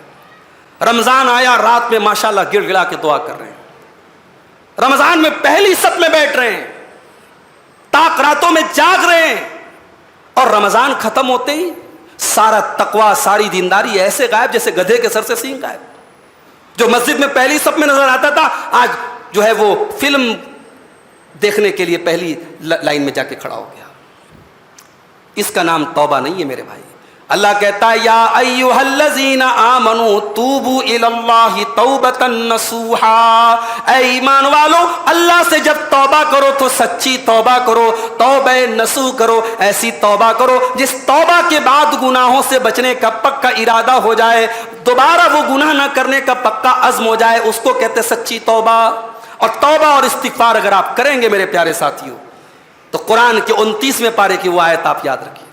رمضان آیا، رات میں ماشاءاللہ گڑ گڑا کے دعا کر رہے ہیں، رمضان میں پہلی صف میں بیٹھ رہے ہیں، تاک راتوں میں جاگ رہے ہیں، اور رمضان ختم ہوتے ہی سارا تقوی، ساری دینداری ایسے غائب جیسے گدھے کے سر سے سینگ غائب. جو مسجد میں پہلی صف میں نظر آتا تھا آج جو ہے وہ فلم دیکھنے کے لیے پہلی لائن میں جا کے کھڑا ہو گیا. اس کا نام توبہ نہیں ہے میرے بھائی. اللہ کہتا ہے یا ایھا الذین آمنوا توبوا الی اللہ توبۃ نصوحا، اے ایمان والو اللہ سے جب توبہ کرو تو سچی توبہ کرو، توبہ نصوح کرو، ایسی توبہ کرو جس توبہ کے بعد گناہوں سے بچنے کا پکا ارادہ ہو جائے، دوبارہ وہ گناہ نہ کرنے کا پکا عزم ہو جائے، اس کو کہتے سچی توبہ۔ اور توبہ اور استغفار اگر آپ کریں گے میرے پیارے ساتھیوں تو قرآن کے 29ویں پارے کی وہ آیت آپ یاد رکھیے۔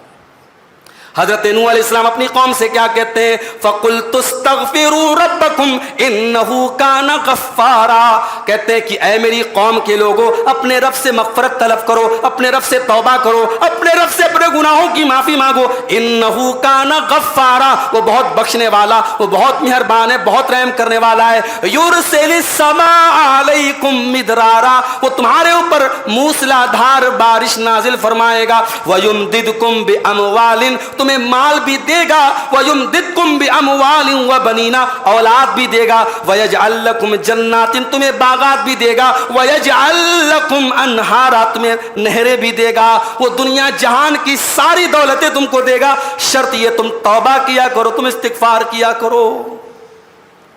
حضرت نوح علیہ السلام اپنی قوم سے کیا کہتے ہیں؟ فَقُلْتُ اسْتَغْفِرُوا رَبَّكُمْ إِنَّهُ كَانَ غَفَّارًا، کہتے ہیں کہ اے میری قوم کے لوگوں اپنے رب سے مغفرت طلب کرو، اپنے رب سے توبہ کرو، اپنے رب سے اپنے گناہوں کی معافی مانگو۔ إِنَّهُ كَانَ غَفَّارًا، وہ بہت بخشنے والا، وہ بہت مہربان ہے، بہت رحم کرنے والا ہے۔ يُرْسِلِ السَّمَاءَ عَلَيْكُمْ مِدْرَارًا، وہ تمہارے اوپر موسلا دھار بارش نازل فرمائے گا۔ وَيُمْدِدْكُمْ بِأَمْوَالٍ، تمہیں مال بھی دے گا، وَيُمْدِدْكُمْ بِأَمْوَالٍ وَبَنِينَ، اولاد بھی دے گا، وَيَجْعَلْ لَكُمْ جَنَّاتٍ، تمہیں باغات بھی دے گا، وَيَجْعَلْ لَكُمْ أَنْهَارًا، تمہیں نہریں بھی دے گا۔ وہ دنیا جہان کی ساری دولتیں تم کو دے گا، شرط یہ تم توبہ کیا کرو، تم استغفار کیا کرو۔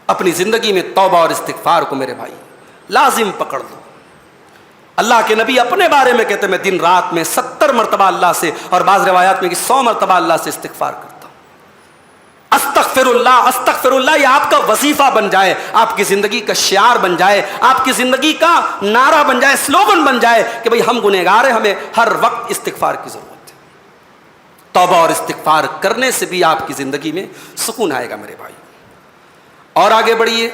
اپنی زندگی میں توبہ اور استغفار کو میرے بھائی لازم پکڑ لو۔ اللہ کے نبی اپنے بارے میں کہتے ہیں میں دن رات میں 70 مرتبہ اللہ سے، اور بعض روایات میں کہ 100 مرتبہ اللہ سے استغفار کرتا ہوں۔ استغفر اللہ، استغفر اللہ، یہ آپ کا وظیفہ بن جائے، آپ کی زندگی کا شعار بن جائے، آپ کی زندگی کا نعرہ بن جائے، سلوگن بن جائے کہ بھئی ہم گنہگار ہیں، ہمیں ہر وقت استغفار کی ضرورت ہے۔ توبہ اور استغفار کرنے سے بھی آپ کی زندگی میں سکون آئے گا میرے بھائی۔ اور آگے بڑھیے،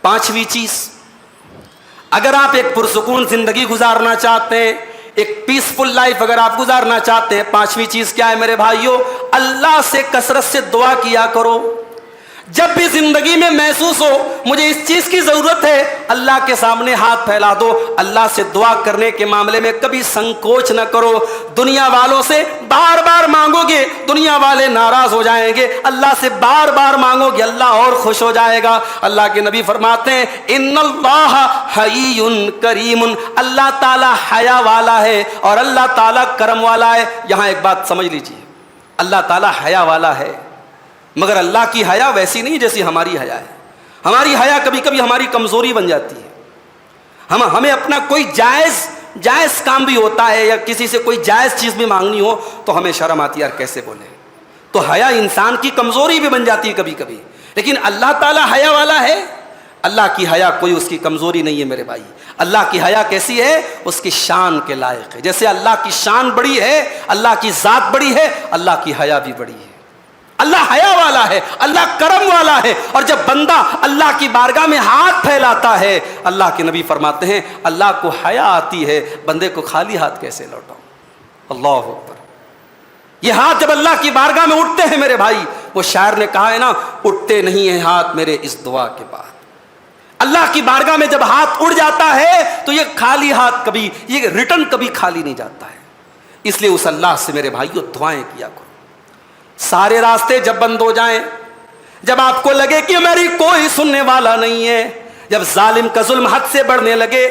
5ویں چیز، اگر آپ ایک پرسکون زندگی گزارنا چاہتے ہیں، ایک پیسفل لائف اگر آپ گزارنا چاہتے ہیں، 5ویں چیز کیا ہے میرے بھائیوں؟ اللہ سے کثرت سے دعا کیا کرو۔ جب بھی زندگی میں محسوس ہو مجھے اس چیز کی ضرورت ہے، اللہ کے سامنے ہاتھ پھیلا دو، اللہ سے دعا کرنے کے معاملے میں کبھی سنکوچ نہ کرو۔ دنیا والوں سے بار بار مانگو گے دنیا والے ناراض ہو جائیں گے، اللہ سے بار بار مانگو گے اللہ اور خوش ہو جائے گا۔ اللہ کے نبی فرماتے ہیں ان اللہ حی کریم، اللہ تعالی حیا والا ہے اور اللہ تعالی کرم والا ہے۔ یہاں ایک بات سمجھ لیجیے، اللہ تعالی حیا والا ہے، مگر اللہ کی حیا ویسی نہیں جیسی ہماری حیا ہے۔ ہماری حیا کبھی کبھی ہماری کمزوری بن جاتی ہے، ہمیں اپنا کوئی جائز کام بھی ہوتا ہے یا کسی سے کوئی جائز چیز بھی مانگنی ہو تو ہمیں شرم آتی ہے یار کیسے بولے، تو حیا انسان کی کمزوری بھی بن جاتی ہے کبھی کبھی۔ لیکن اللہ تعالیٰ حیا والا ہے، اللہ کی حیا کوئی اس کی کمزوری نہیں ہے میرے بھائی۔ اللہ کی حیا کیسی ہے؟ اس کی شان کے لائق ہے۔ جیسے اللہ کی شان بڑی ہے، اللہ کی ذات بڑی ہے، اللہ کی حیا بھی بڑی ہے۔ اللہ حیا والا ہے، اللہ کرم والا ہے، اور جب بندہ اللہ کی بارگاہ میں ہاتھ پھیلاتا ہے، اللہ کے نبی فرماتے ہیں اللہ کو حیا آتی ہے بندے کو خالی ہاتھ کیسے لوٹاؤں۔ اللہ اکبر۔ یہ ہاتھ جب اللہ کی بارگاہ میں اٹھتے ہیں میرے بھائی، وہ شاعر نے کہا ہے نا اٹھتے نہیں ہیں ہاتھ میرے اس دعا کے بعد۔ اللہ کی بارگاہ میں جب ہاتھ اڑ جاتا ہے تو یہ خالی ہاتھ کبھی، یہ ریٹرن کبھی خالی نہیں جاتا ہے۔ اس لیے اس اللہ سے میرے بھائیوں دعائیں کیا کرو۔ سارے راستے جب بند ہو جائیں، جب آپ کو لگے کہ میری کوئی سننے والا نہیں ہے، جب ظالم کا ظلم حد سے بڑھنے لگے،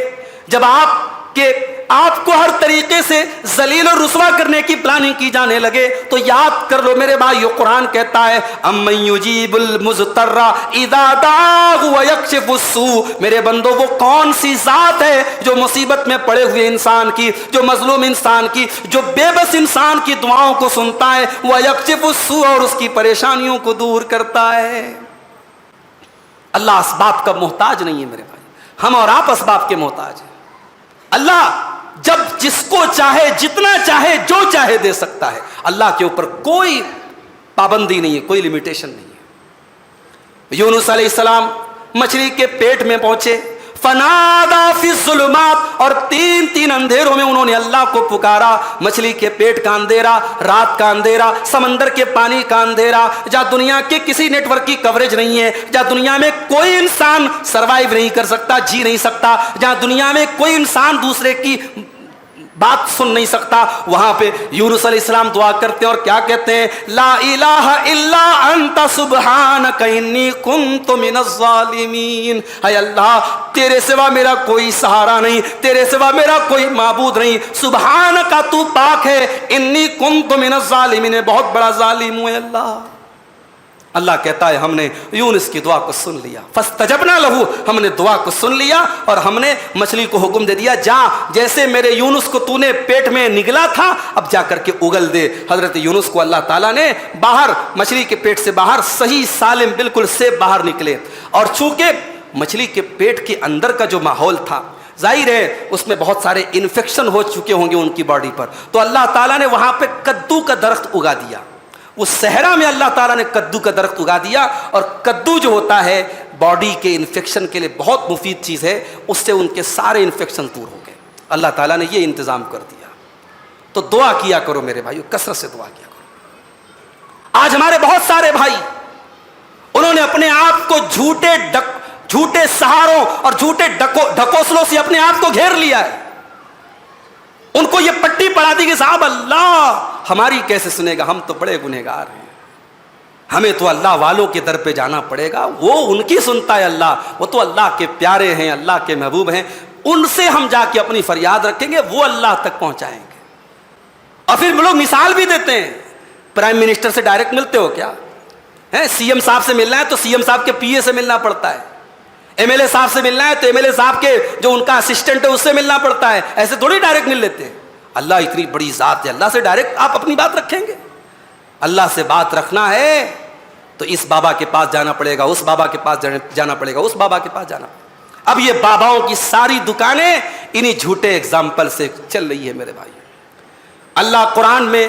جب آپ کو ہر طریقے سے ذلیل اور رسوا کرنے کی پلاننگ کی جانے لگے، تو یاد کر لو میرے بھائیو قرآن کہتا ہے امن یجیب المضطر اذا دعاہ ویکشف السوء، میرے بندو وہ کون سی ذات ہے جو مصیبت میں پڑے ہوئے انسان کی، جو مظلوم انسان کی، جو بے بس انسان کی دعاؤں کو سنتا ہے، ویکشف السوء، اور اس کی پریشانیوں کو دور کرتا ہے۔ اللہ اسباب کا محتاج نہیں ہے میرے بھائی، ہم اور آپ اسباب کے محتاج ہیں۔ اللہ جب جس کو چاہے جتنا چاہے جو چاہے دے سکتا ہے، اللہ کے اوپر کوئی پابندی نہیں ہے، کوئی لمیٹیشن نہیں ہے۔ یونس علیہ السلام مچھلی کے پیٹ میں پہنچے، فنادا فی الظلمات، اور تین اندھیروں میں انہوں نے اللہ کو پکارا۔ مچھلی کے پیٹ کا اندھیرا، رات کا اندھیرا، سمندر کے پانی کا اندھیرا، جہاں دنیا کے کسی نیٹ ورک کی کوریج نہیں ہے، جہاں دنیا میں کوئی انسان سروائیو نہیں کر سکتا، جی نہیں سکتا، جہاں دنیا میں کوئی انسان دوسرے کی بات سن نہیں سکتا. وہاں پہ یونس علیہ السلام دعا کرتے ہیں اور کیا کہتے ہیں؟ لا الہ الا انت سبحانک انی کنت من الظالمین. اے اللہ تیرے سوا میرا کوئی سہارا نہیں, تیرے سوا میرا کوئی معبود نہیں, سبحانک تو پاک ہے, انی کنت من الظالمین بہت بڑا ظالم ہوں. اللہ اللہ کہتا ہے ہم نے یونس کی دعا کو سن لیا. فاستجبنا لہو, ہم نے دعا کو سن لیا اور ہم نے مچھلی کو حکم دے دیا جا جیسے میرے یونس کو تو نے پیٹ میں نگلا تھا اب جا کر کے اگل دے. حضرت یونس کو اللہ تعالیٰ نے باہر مچھلی کے پیٹ سے باہر صحیح سالم بالکل سیف باہر نکلے. اور چونکہ مچھلی کے پیٹ کے اندر کا جو ماحول تھا ظاہر ہے اس میں بہت سارے انفیکشن ہو چکے ہوں گے ان کی باڈی پر, تو اللہ تعالیٰ نے وہاں پہ کدو کا درخت اگا دیا. اس صحرا میں اللہ تعالیٰ نے کدو کا درخت اگا دیا, اور کدو جو ہوتا ہے باڈی کے انفیکشن کے لیے بہت مفید چیز ہے, اس سے ان کے سارے انفیکشن دور ہو گئے. اللہ تعالیٰ نے یہ انتظام کر دیا. تو دعا کیا کرو میرے بھائیو, کثرت سے دعا کیا کرو. آج ہمارے بہت سارے بھائی انہوں نے اپنے آپ کو جھوٹے سہاروں اور جھوٹے ڈھکوسلوں سے اپنے آپ کو گھیر لیا ہے. ان کو یہ پٹی پڑھا دی کہ صاحب اللہ ہماری کیسے سنے گا, ہم تو بڑے گنہگار ہیں, ہمیں تو اللہ والوں کے در پہ جانا پڑے گا, وہ ان کی سنتا ہے اللہ, وہ تو اللہ کے پیارے ہیں, اللہ کے محبوب ہیں, ان سے ہم جا کے اپنی فریاد رکھیں گے, وہ اللہ تک پہنچائیں گے. اور پھر لوگ مثال بھی دیتے ہیں, پرائم منسٹر سے ڈائریکٹ ملتے ہو کیا؟ سی ایم صاحب سے ملنا ہے تو سی ایم صاحب کے پی اے سے ملنا پڑتا ہے, ایم ایل اے صاحب سے ملنا ہے تو ایم ایل اے صاحب کے جو ان کا اسسٹنٹ ہے اس سے ملنا پڑتا ہے. ایسے تھوڑی ڈائریکٹ مل لیتے ہیں. اللہ اتنی بڑی ذات ہے, اللہ سے ڈائریکٹ آپ اپنی بات رکھیں گے؟ اللہ سے بات رکھنا ہے تو اس بابا کے پاس جانا پڑے گا, اس بابا کے پاس جانا پڑے گا, اس بابا کے پاس جانا. اب یہ باباؤں کی ساری دکانیں انہی جھوٹے اگزامپل سے چل رہی ہے میرے بھائی. اللہ قرآن میں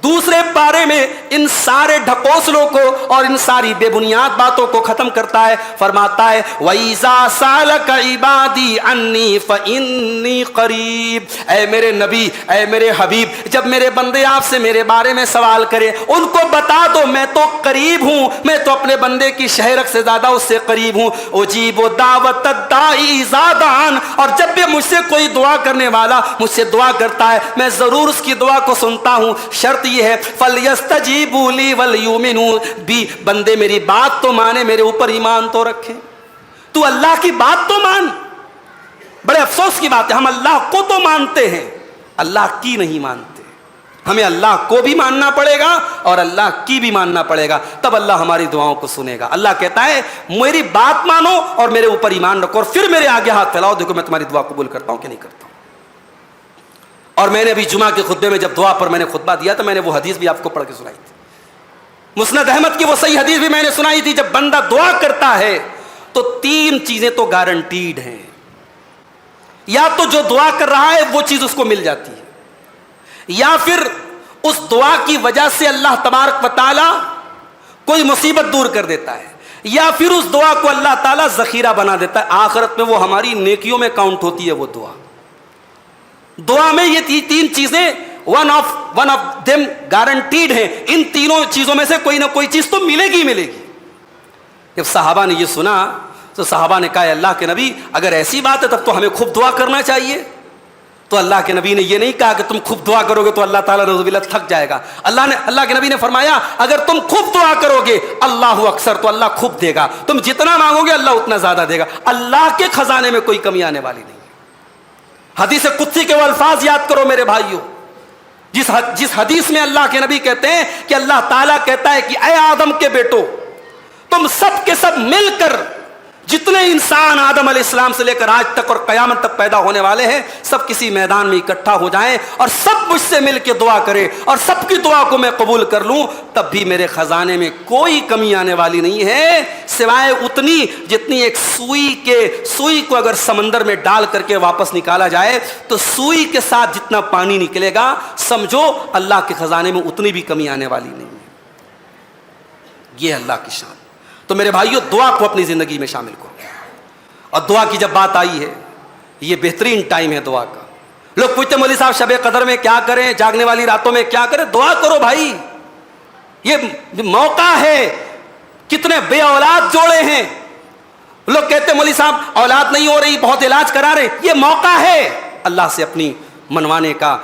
دوسرے پارے میں ان سارے ڈھکوسلوں کو اور ان ساری بے بنیاد باتوں کو ختم کرتا ہے. فرماتا ہے وَإِذَا سَأَلَكَ عِبَادِي عَنِّي فَإِنِّي قَرِيبٌ. اے میرے نبی, اے میرے حبیب, جب میرے بندے آپ سے میرے بارے میں سوال کرے ان کو بتا دو میں تو قریب ہوں, میں تو اپنے بندے کی شہرک سے زیادہ اس سے قریب ہوں. اجیب دعوت الداعی اذا دعان. اور جب بھی مجھ سے کوئی دعا کرنے والا مجھ سے دعا کرتا ہے میں ضرور اس کی دعا کو سنتا ہوں. شرط یہ ہے فَلْيَسْتَجِيبُوا لِي وَلْيُؤْمِنُوا بھی, بندے میری بات تو مانے, میرے اوپر ایمان تو رکھے. تو اللہ کی بات تو مان. بڑے افسوس کی بات ہے ہم اللہ کو تو مانتے ہیں, اللہ کی نہیں مانتے. ہمیں اللہ کو بھی ماننا پڑے گا اور اللہ کی بھی ماننا پڑے گا, تب اللہ ہماری دعاؤں کو سنے گا. اللہ کہتا ہے میری بات مانو اور میرے اوپر ایمان رکھو, اور پھر میرے آگے ہاتھ پھیلاؤ, دیکھو میں تمہاری دعا قبول کرتا ہوں کہ نہیں کرتا ہوں. اور میں نے ابھی جمعہ کے خطبے میں جب دعا پر میں نے خطبہ دیا تو میں نے وہ حدیث بھی آپ کو پڑھ کے سنائی تھی. مسند احمد کی وہ صحیح حدیث بھی میں نے سنائی تھی. جب بندہ دعا کرتا ہے تو 3 چیزیں تو گارنٹیڈ ہیں. یا تو جو دعا کر رہا ہے وہ چیز اس کو مل جاتی ہے, یا پھر اس دعا کی وجہ سے اللہ تبارک و تعالی کوئی مصیبت دور کر دیتا ہے, یا پھر اس دعا کو اللہ تعالیٰ ذخیرہ بنا دیتا ہے. آخرت میں وہ ہماری نیکیوں میں کاؤنٹ ہوتی ہے. وہ دعا میں یہ 3 چیزیں ون آف دیم گارنٹیڈ ہیں. ان تینوں چیزوں میں سے کوئی نہ کوئی چیز تو ملے گی ملے گی. جب صحابہ نے یہ سنا تو صحابہ نے کہا اللہ کے نبی اگر ایسی بات ہے تب تو ہمیں خوب دعا کرنا چاہیے. تو اللہ کے نبی نے یہ نہیں کہا کہ تم خوب دعا کرو گے تو اللہ تعالیٰ نعوذ باللہ تھک جائے گا. اللہ کے نبی نے فرمایا اگر تم خوب دعا کرو گے اللہ اکثر, تو اللہ خوب دے گا. تم جتنا مانگو گے اللہ اتنا زیادہ دے گا. اللہ کے خزانے میں کوئی کمی آنے والی نہیں. حدیث قدسی کے وہ الفاظ یاد کرو میرے بھائیوں, جس حدیث میں اللہ کے نبی کہتے ہیں کہ اللہ تعالیٰ کہتا ہے کہ اے آدم کے بیٹو تم سب کے سب مل کر جتنے انسان آدم علیہ السلام سے لے کر آج تک اور قیامت تک پیدا ہونے والے ہیں سب کسی میدان میں اکٹھا ہو جائیں اور سب مجھ سے مل کے دعا کرے اور سب کی دعا کو میں قبول کر لوں, تب بھی میرے خزانے میں کوئی کمی آنے والی نہیں ہے سوائے اتنی جتنی ایک سوئی کو اگر سمندر میں ڈال کر کے واپس نکالا جائے تو سوئی کے ساتھ جتنا پانی نکلے گا سمجھو اللہ کے خزانے میں اتنی بھی کمی آنے والی نہیں ہے. یہ اللہ کی شان. تو میرے بھائیو دعا کو اپنی زندگی میں شامل کرو. اور دعا کی جب بات آئی ہے یہ بہترین ٹائم ہے دعا کا. لوگ پوچھتے مولوی صاحب شب قدر میں کیا کریں, جاگنے والی راتوں میں کیا کریں؟ دعا کرو بھائی, یہ موقع ہے. کتنے بے اولاد جوڑے ہیں, لوگ کہتے مولوی صاحب اولاد نہیں ہو رہی بہت علاج کرا رہے, یہ موقع ہے اللہ سے اپنی منوانے کا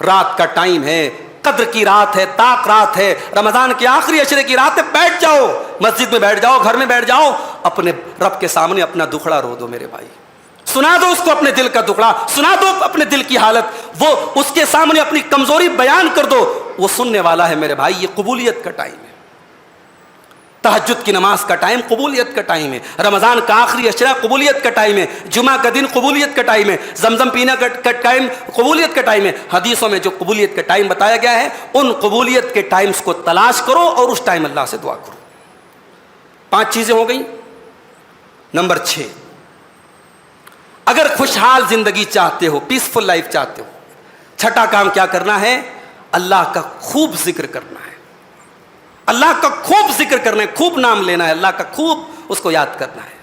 رات کا ٹائم ہے، قدر کی رات ہے، طاق رات ہے، رمضان کے آخری عشرے کی رات ہے. بیٹھ جاؤ، مسجد میں بیٹھ جاؤ، گھر میں بیٹھ جاؤ، اپنے رب کے سامنے اپنا دکھڑا رو دو میرے بھائی. سنا دو اس کو اپنے دل کا دکھڑا، سنا دو اپنے دل کی حالت، وہ اس کے سامنے اپنی کمزوری بیان کر دو. وہ سننے والا ہے میرے بھائی. یہ قبولیت کا ٹائم ہے. تہجد کی نماز کا ٹائم قبولیت کا ٹائم ہے. رمضان کا آخری عشرہ قبولیت کا ٹائم ہے. جمعہ کا دن قبولیت کا ٹائم ہے. زمزم پینے کا ٹائم قبولیت کا ٹائم ہے. حدیثوں میں جو قبولیت کا ٹائم بتایا گیا ہے ان قبولیت کے ٹائمز کو تلاش کرو اور اس ٹائم اللہ سے دعا کرو. 5 چیزیں ہو گئیں. نمبر 6، اگر خوشحال زندگی چاہتے ہو، پیسفل لائف چاہتے ہو، چھٹا کام کیا کرنا ہے؟ اللہ کا خوب ذکر کرنا ہے. اللہ کا خوب ذکر کرنا ہے، خوب نام لینا ہے، اللہ کا خوب اس کو یاد کرنا ہے.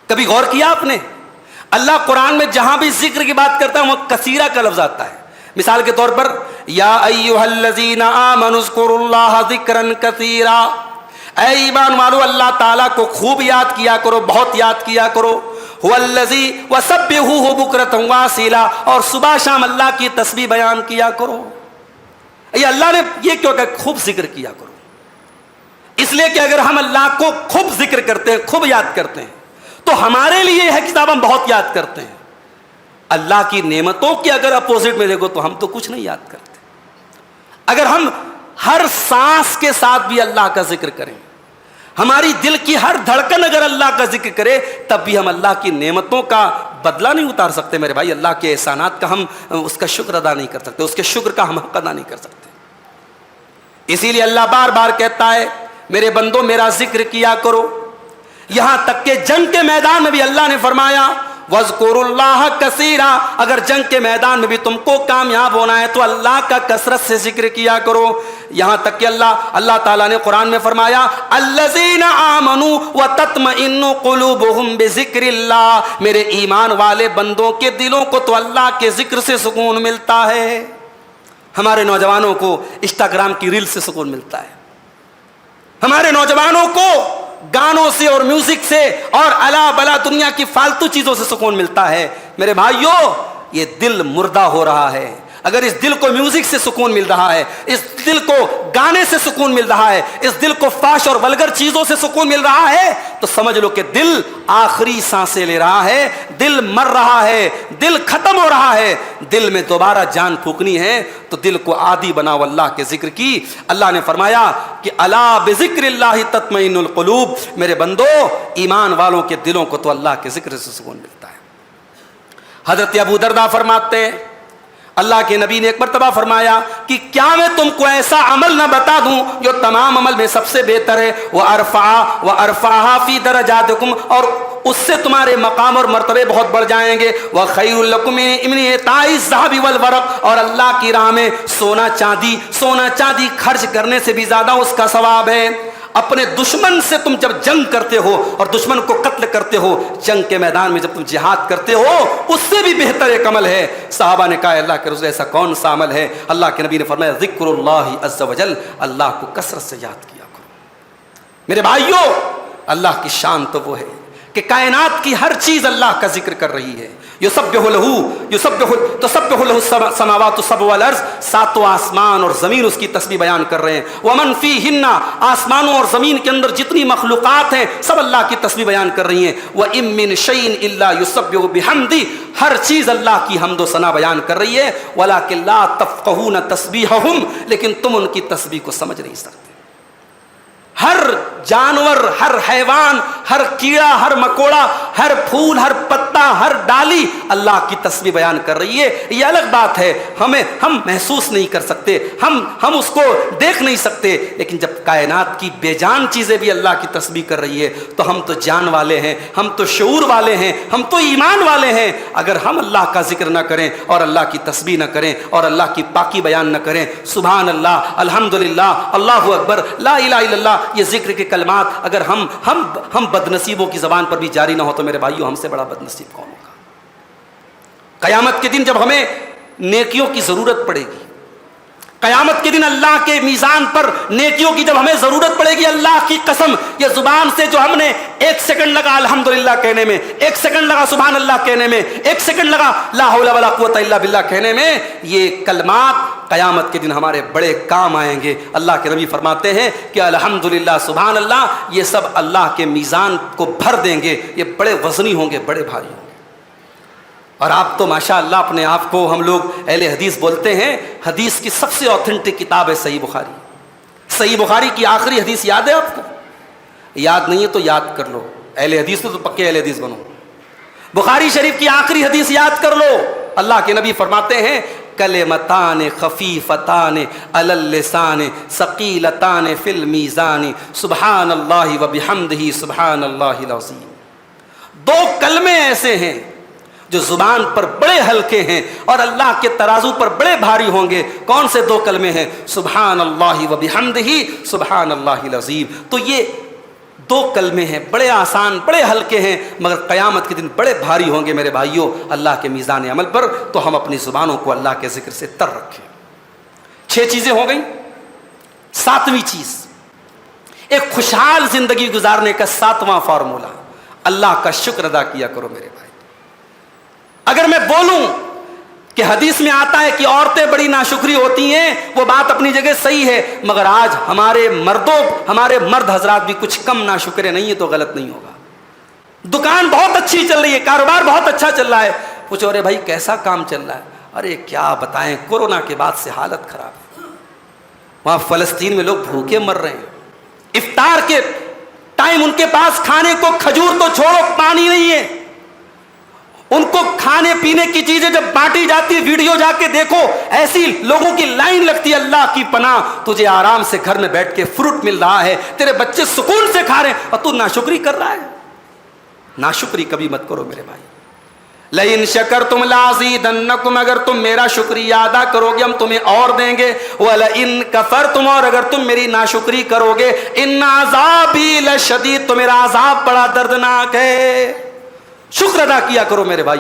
کبھی غور کیا آپ نے؟ اللہ قرآن میں جہاں بھی ذکر کی بات کرتا ہے وہاں کثیرہ کا لفظ آتا ہے. مثال کے طور پر یا ایھا الذین آمنوا اذکروا اللہ ذکرا کثیرا، اے ایمان والو اللہ تعالیٰ کو خوب یاد کیا کرو، بہت یاد کیا کرو. هو الذی وسبحوہ بکرۃ واصیلا، اور صبح شام اللہ کی تسبیح بیان کیا کرو. یہ اللہ نے یہ کیوں کہ خوب ذکر کیا کرو، اس لیے کہ اگر ہم اللہ کو خوب ذکر کرتے ہیں، خوب یاد کرتے ہیں تو ہمارے لیے ہے کہ ہم بہت یاد کرتے ہیں. اللہ کی نعمتوں کے اگر اپوزٹ میں دیکھو تو ہم تو کچھ نہیں یاد کرتے. اگر ہم ہر سانس کے ساتھ بھی اللہ کا ذکر کریں، ہماری دل کی ہر دھڑکن اگر اللہ کا ذکر کرے، تب بھی ہم اللہ کی نعمتوں کا بدلہ نہیں اتار سکتے میرے بھائی. اللہ کے احسانات کا ہم اس کا شکر ادا نہیں کر سکتے، اس کے شکر کا ہم حق ادا نہیں کر سکتے. اسی لیے اللہ بار بار کہتا ہے میرے بندو میرا ذکر کیا کرو. یہاں تک کہ جنگ کے میدان میں بھی اللہ نے فرمایا وَاذْكُرُوا اللَّهَ كَثِيرًا، اگر جنگ کے میدان میں بھی تم کو کامیاب ہونا ہے تو اللہ کا کثرت سے ذکر کیا کرو. یہاں تک کہ اللہ تعالیٰ نے قرآن میں فرمایا الَّذِينَ آمَنُوا وَتَطْمَئِنُّ قُلُوبُهُمْ بِذِكْرِ اللَّهِ، میرے ایمان والے بندوں کے دلوں کو تو اللہ کے ذکر سے سکون ملتا ہے. ہمارے نوجوانوں کو انسٹاگرام کی ریل سے سکون ملتا ہے، ہمارے نوجوانوں کو گانوں سے اور میوزک سے اور الا بلا دنیا کی فالتو چیزوں سے سکون ملتا ہے. میرے بھائیو یہ دل مردہ ہو رہا ہے. اگر اس دل کو میوزک سے سکون مل رہا ہے، اس دل کو گانے سے سکون مل رہا ہے، اس دل کو فحش اور ولگر چیزوں سے سکون مل رہا ہے، تو سمجھ لو کہ دل آخری سانسیں لے رہا ہے، دل مر رہا ہے، دل ختم ہو رہا ہے. دل میں دوبارہ جان پھونکنی ہے تو دل کو عادی بناؤ اللہ کے ذکر کی. اللہ نے فرمایا کہ الا بذکر اللہ تطمئن القلوب، میرے بندو ایمان والوں کے دلوں کو تو اللہ کے ذکر سے سکون ملتا ہے. حضرت ابو درداء فرماتے ہیں اللہ کے نبی نے ایک مرتبہ فرمایا کہ کیا میں تم کو ایسا عمل نہ بتا دوں جو تمام عمل میں سب سے بہتر ہے، وَأَرْفَعَهَا فِي دَرَجَاتِكُمْ، اور اس سے تمہارے مقام اور مرتبے بہت بڑھ جائیں گے. وَخَيْرٌ لَكُم مِّنْ إِعْطَاءِ الذَّهَبِ وَالْوَرَقِ، اور اللہ کی راہ میں سونا چاندی خرچ کرنے سے بھی زیادہ اس کا ثواب ہے. اپنے دشمن سے تم جب جنگ کرتے ہو اور دشمن کو قتل کرتے ہو، جنگ کے میدان میں جب تم جہاد کرتے ہو، اس سے بھی بہتر ایک عمل ہے. صحابہ نے کہا اللہ کے رسول ایسا کون سا عمل ہے؟ اللہ کے نبی نے فرمایا ذکر اللہ عز وجل، اللہ کو کثرت سے یاد کیا کرو. میرے بھائیو اللہ کی شان تو وہ ہے کہ کائنات کی ہر چیز اللہ کا ذکر کر رہی ہے. تسبح لہ السماوات السبع والارض، ساتوں آسمان اور زمین اس کی تسبیح بیان کر رہے ہیں. ومن فیہن، آسمانوں اور زمین کے اندر جتنی مخلوقات ہیں سب اللہ کی تسبیح بیان کر رہی ہیں. وَإِن مِّن شَيْءٍ إِلَّا يُسَبِّحُ بِحَمْدِهِ، ہر چیز اللہ کی حمد و ثنا بیان کر رہی ہے. وَلَٰكِن لَّا تَفْقَهُونَ تَسْبِيحَهُمْ، لیکن تم ان کی تسبیح کو سمجھ نہیں سکتے. ہر جانور، ہر حیوان، ہر کیڑا، ہر مکوڑا، ہر پھول، ہر پتا، ہر ڈالی اللہ کی تسبیح بیان کر رہی ہے. یہ الگ بات ہے، ہم محسوس نہیں کر سکتے، ہم اس کو دیکھ نہیں سکتے، لیکن جب کائنات کی بے جان چیزیں بھی اللہ کی تسبیح کر رہی ہے تو ہم تو جان والے ہیں، ہم تو شعور والے ہیں، ہم تو ایمان والے ہیں. اگر ہم اللہ کا ذکر نہ کریں اور اللہ کی تسبیح نہ کریں اور اللہ کی پاکی بیان نہ کریں، سبحان اللہ، الحمدللہ، اللہ اکبر، لا الہ الا اللہ، یہ ذکر کے کلمات اگر ہم بدنصیبوں کی زبان پر بھی جاری نہ ہو تو میرے بھائیوں ہم سے بڑا بدنصیب کون ہوگا؟ قیامت کے دن جب ہمیں نیکیوں کی ضرورت پڑے گی، قیامت کے دن اللہ کے میزان پر نیکیوں کی جب ہمیں ضرورت پڑے گی، اللہ کی قسم یہ زبان سے جو ہم نے 1 سیکنڈ لگا الحمدللہ کہنے میں، 1 سیکنڈ لگا سبحان اللہ کہنے میں، 1 سیکنڈ لگا لا حول ولا قوت الا باللہ کہنے میں، یہ کلمات قیامت کے دن ہمارے بڑے کام آئیں گے۔ اللہ کے نبی فرماتے ہیں کہ الحمدللہ سبحان اللہ یہ سب اللہ کے میزان کو بھر دیں گے، یہ بڑے وزنی ہوں گے، بڑے بھاری ہوں گے۔ اور آپ تو ماشاءاللہ اپنے آپ کو ہم لوگ اہل حدیث بولتے ہیں، حدیث کی سب سے اوتھینٹک کتاب ہے صحیح بخاری۔ صحیح بخاری کی آخری حدیث یاد ہے آپ کو؟ یاد نہیں ہے تو یاد کر لو، اہل حدیث تو پکے اہل حدیث بنو۔ بخاری شریف کی آخری حدیث یاد کر لو، اللہ کے نبی فرماتے ہیں کلمتان خفیفتان علی اللسان ثقیلتان فی المیزان سبحان اللہ وبحمدہ سبحان اللہ العظیم۔ 2 کلمے ایسے ہیں جو زبان پر بڑے ہلکے ہیں اور اللہ کے ترازو پر بڑے بھاری ہوں گے۔ کون سے 2 کلمے ہیں؟ سبحان اللہ وبحمدہ سبحان اللہ العظیم۔ تو یہ 2 کلمے ہیں، بڑے آسان، بڑے ہلکے ہیں، مگر قیامت کے دن بڑے بھاری ہوں گے میرے بھائیوں اللہ کے میزان عمل پر۔ تو ہم اپنی زبانوں کو اللہ کے ذکر سے تر رکھیں۔ 6 چیزیں ہو گئیں۔ 7ویں چیز، ایک خوشحال زندگی گزارنے کا 7واں فارمولہ، اللہ کا شکر ادا کیا کرو میرے بھائی۔ اگر میں بولوں کہ حدیث میں آتا ہے کہ عورتیں بڑی ناشکری ہوتی ہیں، وہ بات اپنی جگہ صحیح ہے، مگر آج ہمارے مرد حضرات بھی کچھ کم ناشکرے نہیں ہیں تو غلط نہیں ہوگا۔ دکان بہت اچھی چل رہی ہے، کاروبار بہت اچھا چل رہا ہے، پوچھو ارے بھائی کیسا کام چل رہا ہے؟ ارے کیا بتائیں، کورونا کے بعد سے حالت خراب ہے، وہاں فلسطین میں لوگ بھوکے مر رہے ہیں، افطار کے ٹائم ان کے پاس کھانے کو کھجور تو چھوڑو پانی نہیں ہے، ان کو کھانے پینے کی چیزیں جب بانٹی جاتی، ویڈیو جا کے دیکھو، ایسی لوگوں کی لائن لگتی ہے۔ اللہ کی پناہ، تجھے آرام سے گھر میں بیٹھ کے فروٹ مل رہا ہے، تیرے بچے سکون سے کھا رہے ہیں اور تو ناشکری کر رہا ہے۔ ناشکری کبھی مت کرو میرے بھائی۔ لئن شکرتم لازیدنکم، اگر تم میرا شکریہ ادا کرو گے ہم تمہیں اور دیں گے، ولئن کفرتم، اور اگر تم میری ناشکری کرو گے، ان عذابی لشدید، تو میرا عذاب بڑا دردناک ہے۔ شکر ادا کیا کرو میرے بھائی۔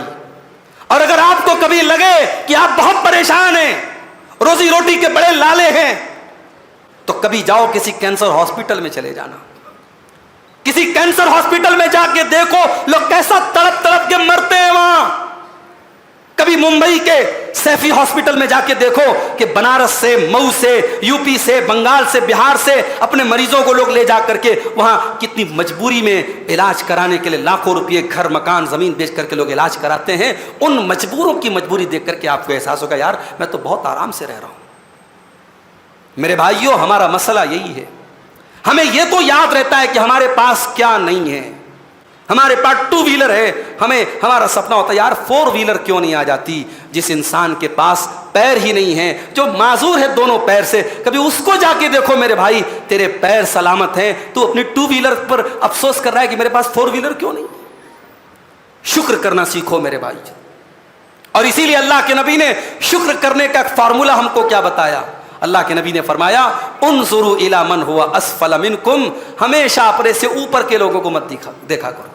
اور اگر آپ کو کبھی لگے کہ آپ بہت پریشان ہیں، روزی روٹی کے بڑے لالے ہیں، تو کبھی جاؤ کسی کینسر ہاسپٹل میں چلے جانا، کسی کینسر ہاسپٹل میں جا کے دیکھو لوگ کیسا تڑپ تڑپ کے مرتے ہیں وہاں۔ کبھی ممبئی کے سیفی ہاسپٹل میں جا کے دیکھو کہ بنارس سے، مئو سے، یو پی سے، بنگال سے، بہار سے اپنے مریضوں کو لوگ لے جا کر کے وہاں کتنی مجبوری میں علاج کرانے کے لیے لاکھوں روپئے گھر مکان زمین بیچ کر کے لوگ علاج کراتے ہیں۔ ان مجبوروں کی مجبوری دیکھ کر کے آپ کو احساس ہوگا یار میں تو بہت آرام سے رہ رہا ہوں۔ میرے بھائیوں ہمارا مسئلہ یہی ہے، ہمیں یہ تو یاد رہتا ہے کہ ہمارے پاس کیا نہیں ہے، ہمارے پاس 2 ویلر ہے، ہمارا سپنا ہوتا ہے یار 4 ویلر کیوں نہیں آ جاتی۔ جس انسان کے پاس پیر ہی نہیں ہے، جو معذور ہے دونوں پیر سے، کبھی اس کو جا کے دیکھو میرے بھائی، تیرے پیر سلامت ہیں، تو اپنی 2 ویلر پر افسوس کر رہا ہے کہ میرے پاس 4 ویلر کیوں نہیں۔ شکر کرنا سیکھو میرے بھائی۔ اور اسی لیے اللہ کے نبی نے شکر کرنے کا ایک فارمولہ ہم کو کیا بتایا؟ اللہ کے نبی نے فرمایا انظروا الی من هو اسفل منکم، ہمیشہ اپنے سے اوپر کے لوگوں کو مت دیکھا کرو۔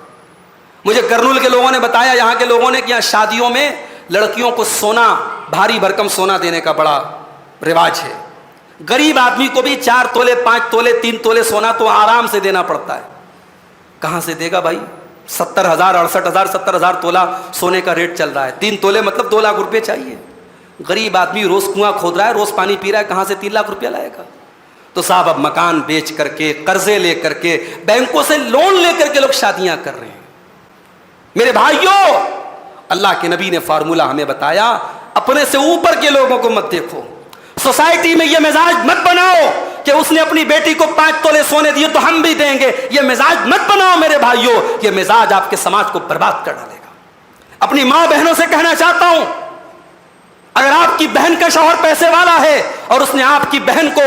مجھے کرنول کے لوگوں نے بتایا، یہاں کے لوگوں نے کہ یہاں شادیوں میں لڑکیوں کو سونا، بھاری بھرکم سونا دینے کا بڑا رواج ہے۔ غریب آدمی کو بھی 4 تولے 5 تولے 3 تولے سونا تو آرام سے دینا پڑتا ہے۔ کہاں سے دے گا بھائی؟ 70,000 68,000 70,000 تولہ سونے کا ریٹ چل رہا ہے، 3 تولے مطلب 2 لاکھ روپے چاہیے۔ غریب آدمی روز کنواں کھود رہا ہے، روز پانی پی رہا ہے، کہاں سے 3 لاکھ روپیہ لائے گا؟ تو صاحب اب مکان بیچ کر کے، قرضے لے کر کے، بینکوں سے لون لے کر کے لوگ شادیاں کر رہے ہیں۔ میرے بھائیوں اللہ کے نبی نے فارمولہ ہمیں بتایا، اپنے سے اوپر کے لوگوں کو مت دیکھو۔ سوسائٹی میں یہ مزاج مت بناؤ کہ اس نے اپنی بیٹی کو 5 تولے سونے دیے تو ہم بھی دیں گے، یہ مزاج مت بناؤ میرے بھائیوں، یہ مزاج آپ کے سماج کو برباد کر ڈالے گا۔ اپنی ماں بہنوں سے کہنا چاہتا ہوں، اگر آپ کی بہن کا شوہر پیسے والا ہے اور اس نے آپ کی بہن کو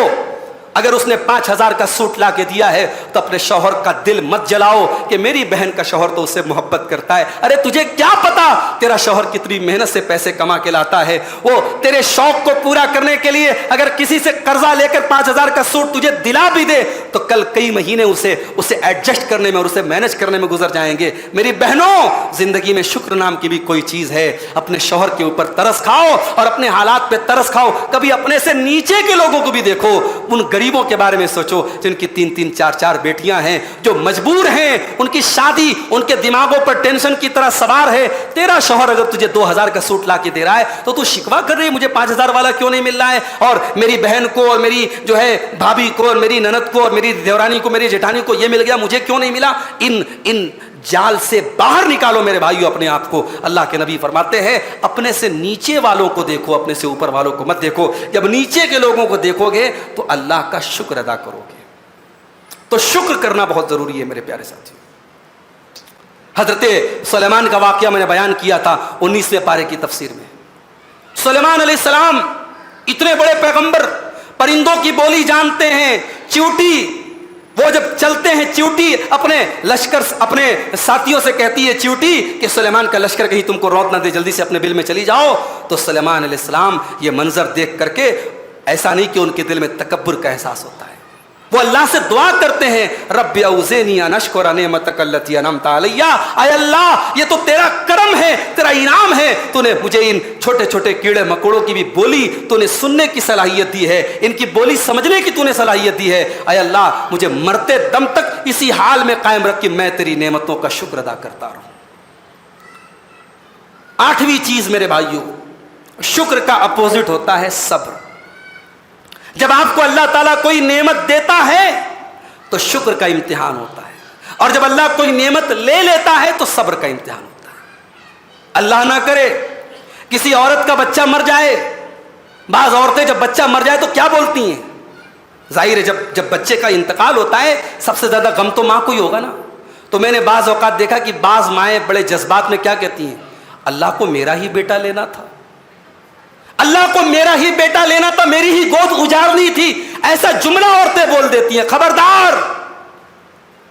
اگر اس نے 5,000 کا سوٹ لا کے دیا ہے تو اپنے شوہر کا دل مت جلاؤ کہ میری بہن کا شوہر تو اس سے محبت کرتا ہے۔ ارے تجھے کیا پتا تیرا شوہر کتنی محنت سے پیسے کما کے لاتا ہے، وہ تیرے شوق کو پورا کرنے کے لیے اگر کسی سے قرضہ لے کر 5,000 کا سوٹ تجھے دلا بھی دے تو کل کئی مہینے اسے ایڈجسٹ کرنے میں اور اسے مینج کرنے میں گزر جائیں گے. میری بہنوں, زندگی میں شکر نام کی بھی کوئی چیز ہے. اپنے شوہر کے اوپر ترس کھاؤ اور اپنے حالات پہ ترس کھاؤ. کبھی اپنے سے نیچے کے لوگوں کو بھی دیکھو, ان غریبوں کے بارے میں سوچو جن کی 3-3 4-4 بیٹیاں ہیں, جو مجبور ہیں, ان کی شادی ان کے دماغوں پر ٹینشن کی طرح سوار ہے. تیرا شوہر اگر تجھے 2000 کا سوٹ لا کے دے رہا ہے تو تو شکوا کر رہی ہے مجھے 5000 والا کیوں نہیں مل رہا ہے. اور میری بہن کو اور میری جو ہے بھابھی کو اور میری نند کو اور میری دیورانی کو, میری جیٹھانی کو یہ مل گیا, مجھے کیوں نہیں ملا. ان جال سے باہر نکالو میرے بھائیو اپنے آپ کو. اللہ کے نبی فرماتے ہیں اپنے سے نیچے والوں کو دیکھو, اپنے سے اوپر والوں کو مت دیکھو. جب نیچے کے لوگوں کو دیکھو گے تو اللہ کا شکر ادا کرو گے. تو شکر کرنا بہت ضروری ہے میرے پیارے ساتھی. حضرت سلیمان کا واقعہ میں نے بیان کیا تھا 19ویں پارے کی تفسیر میں. سلیمان علیہ السلام اتنے بڑے پیغمبر, پرندوں کی بولی جانتے ہیں. چیوٹی, وہ جب چلتے ہیں چیوٹی اپنے لشکر, اپنے ساتھیوں سے کہتی ہے چیوٹی کہ سلیمان کا لشکر کہیں تم کو روت نہ دے, جلدی سے اپنے بل میں چلی جاؤ. تو سلیمان علیہ السلام یہ منظر دیکھ کر کے ایسا نہیں کہ ان کے دل میں تکبر کا احساس ہوتا ہے, وہ اللہ سے دعا کرتے ہیں رب اوزعنی ان اشکر نعمتک التی انعمت علی. اے اللہ یہ تو تیرا کرم ہے, تیرا انعام ہے, تو نے مجھے ان چھوٹے چھوٹے کیڑے مکوڑوں کی بھی بولی تو نے سننے کی صلاحیت دی ہے, ان کی بولی سمجھنے کی تو نے صلاحیت دی ہے. اے اللہ مجھے مرتے دم تک اسی حال میں قائم رکھ کہ میں تیری نعمتوں کا شکر ادا کرتا رہوں. 8ویں چیز میرے بھائیوں, شکر کا اپوزٹ ہوتا ہے صبر. جب آپ کو اللہ تعالیٰ کوئی نعمت دیتا ہے تو شکر کا امتحان ہوتا ہے, اور جب اللہ کوئی نعمت لے لیتا ہے تو صبر کا امتحان ہوتا ہے. اللہ نہ کرے کسی عورت کا بچہ مر جائے. بعض عورتیں جب بچہ مر جائے تو کیا بولتی ہیں؟ ظاہر ہے جب بچے کا انتقال ہوتا ہے سب سے زیادہ غم تو ماں کو ہی ہوگا نا. تو میں نے بعض اوقات دیکھا کہ بعض مائیں بڑے جذبات میں کیا کہتی ہیں, اللہ کو میرا ہی بیٹا لینا تھا, اللہ کو میرا ہی بیٹا لینا تھا, میری ہی گود اجارنی تھی. ایسا جملہ عورتیں بول دیتی ہیں. خبردار,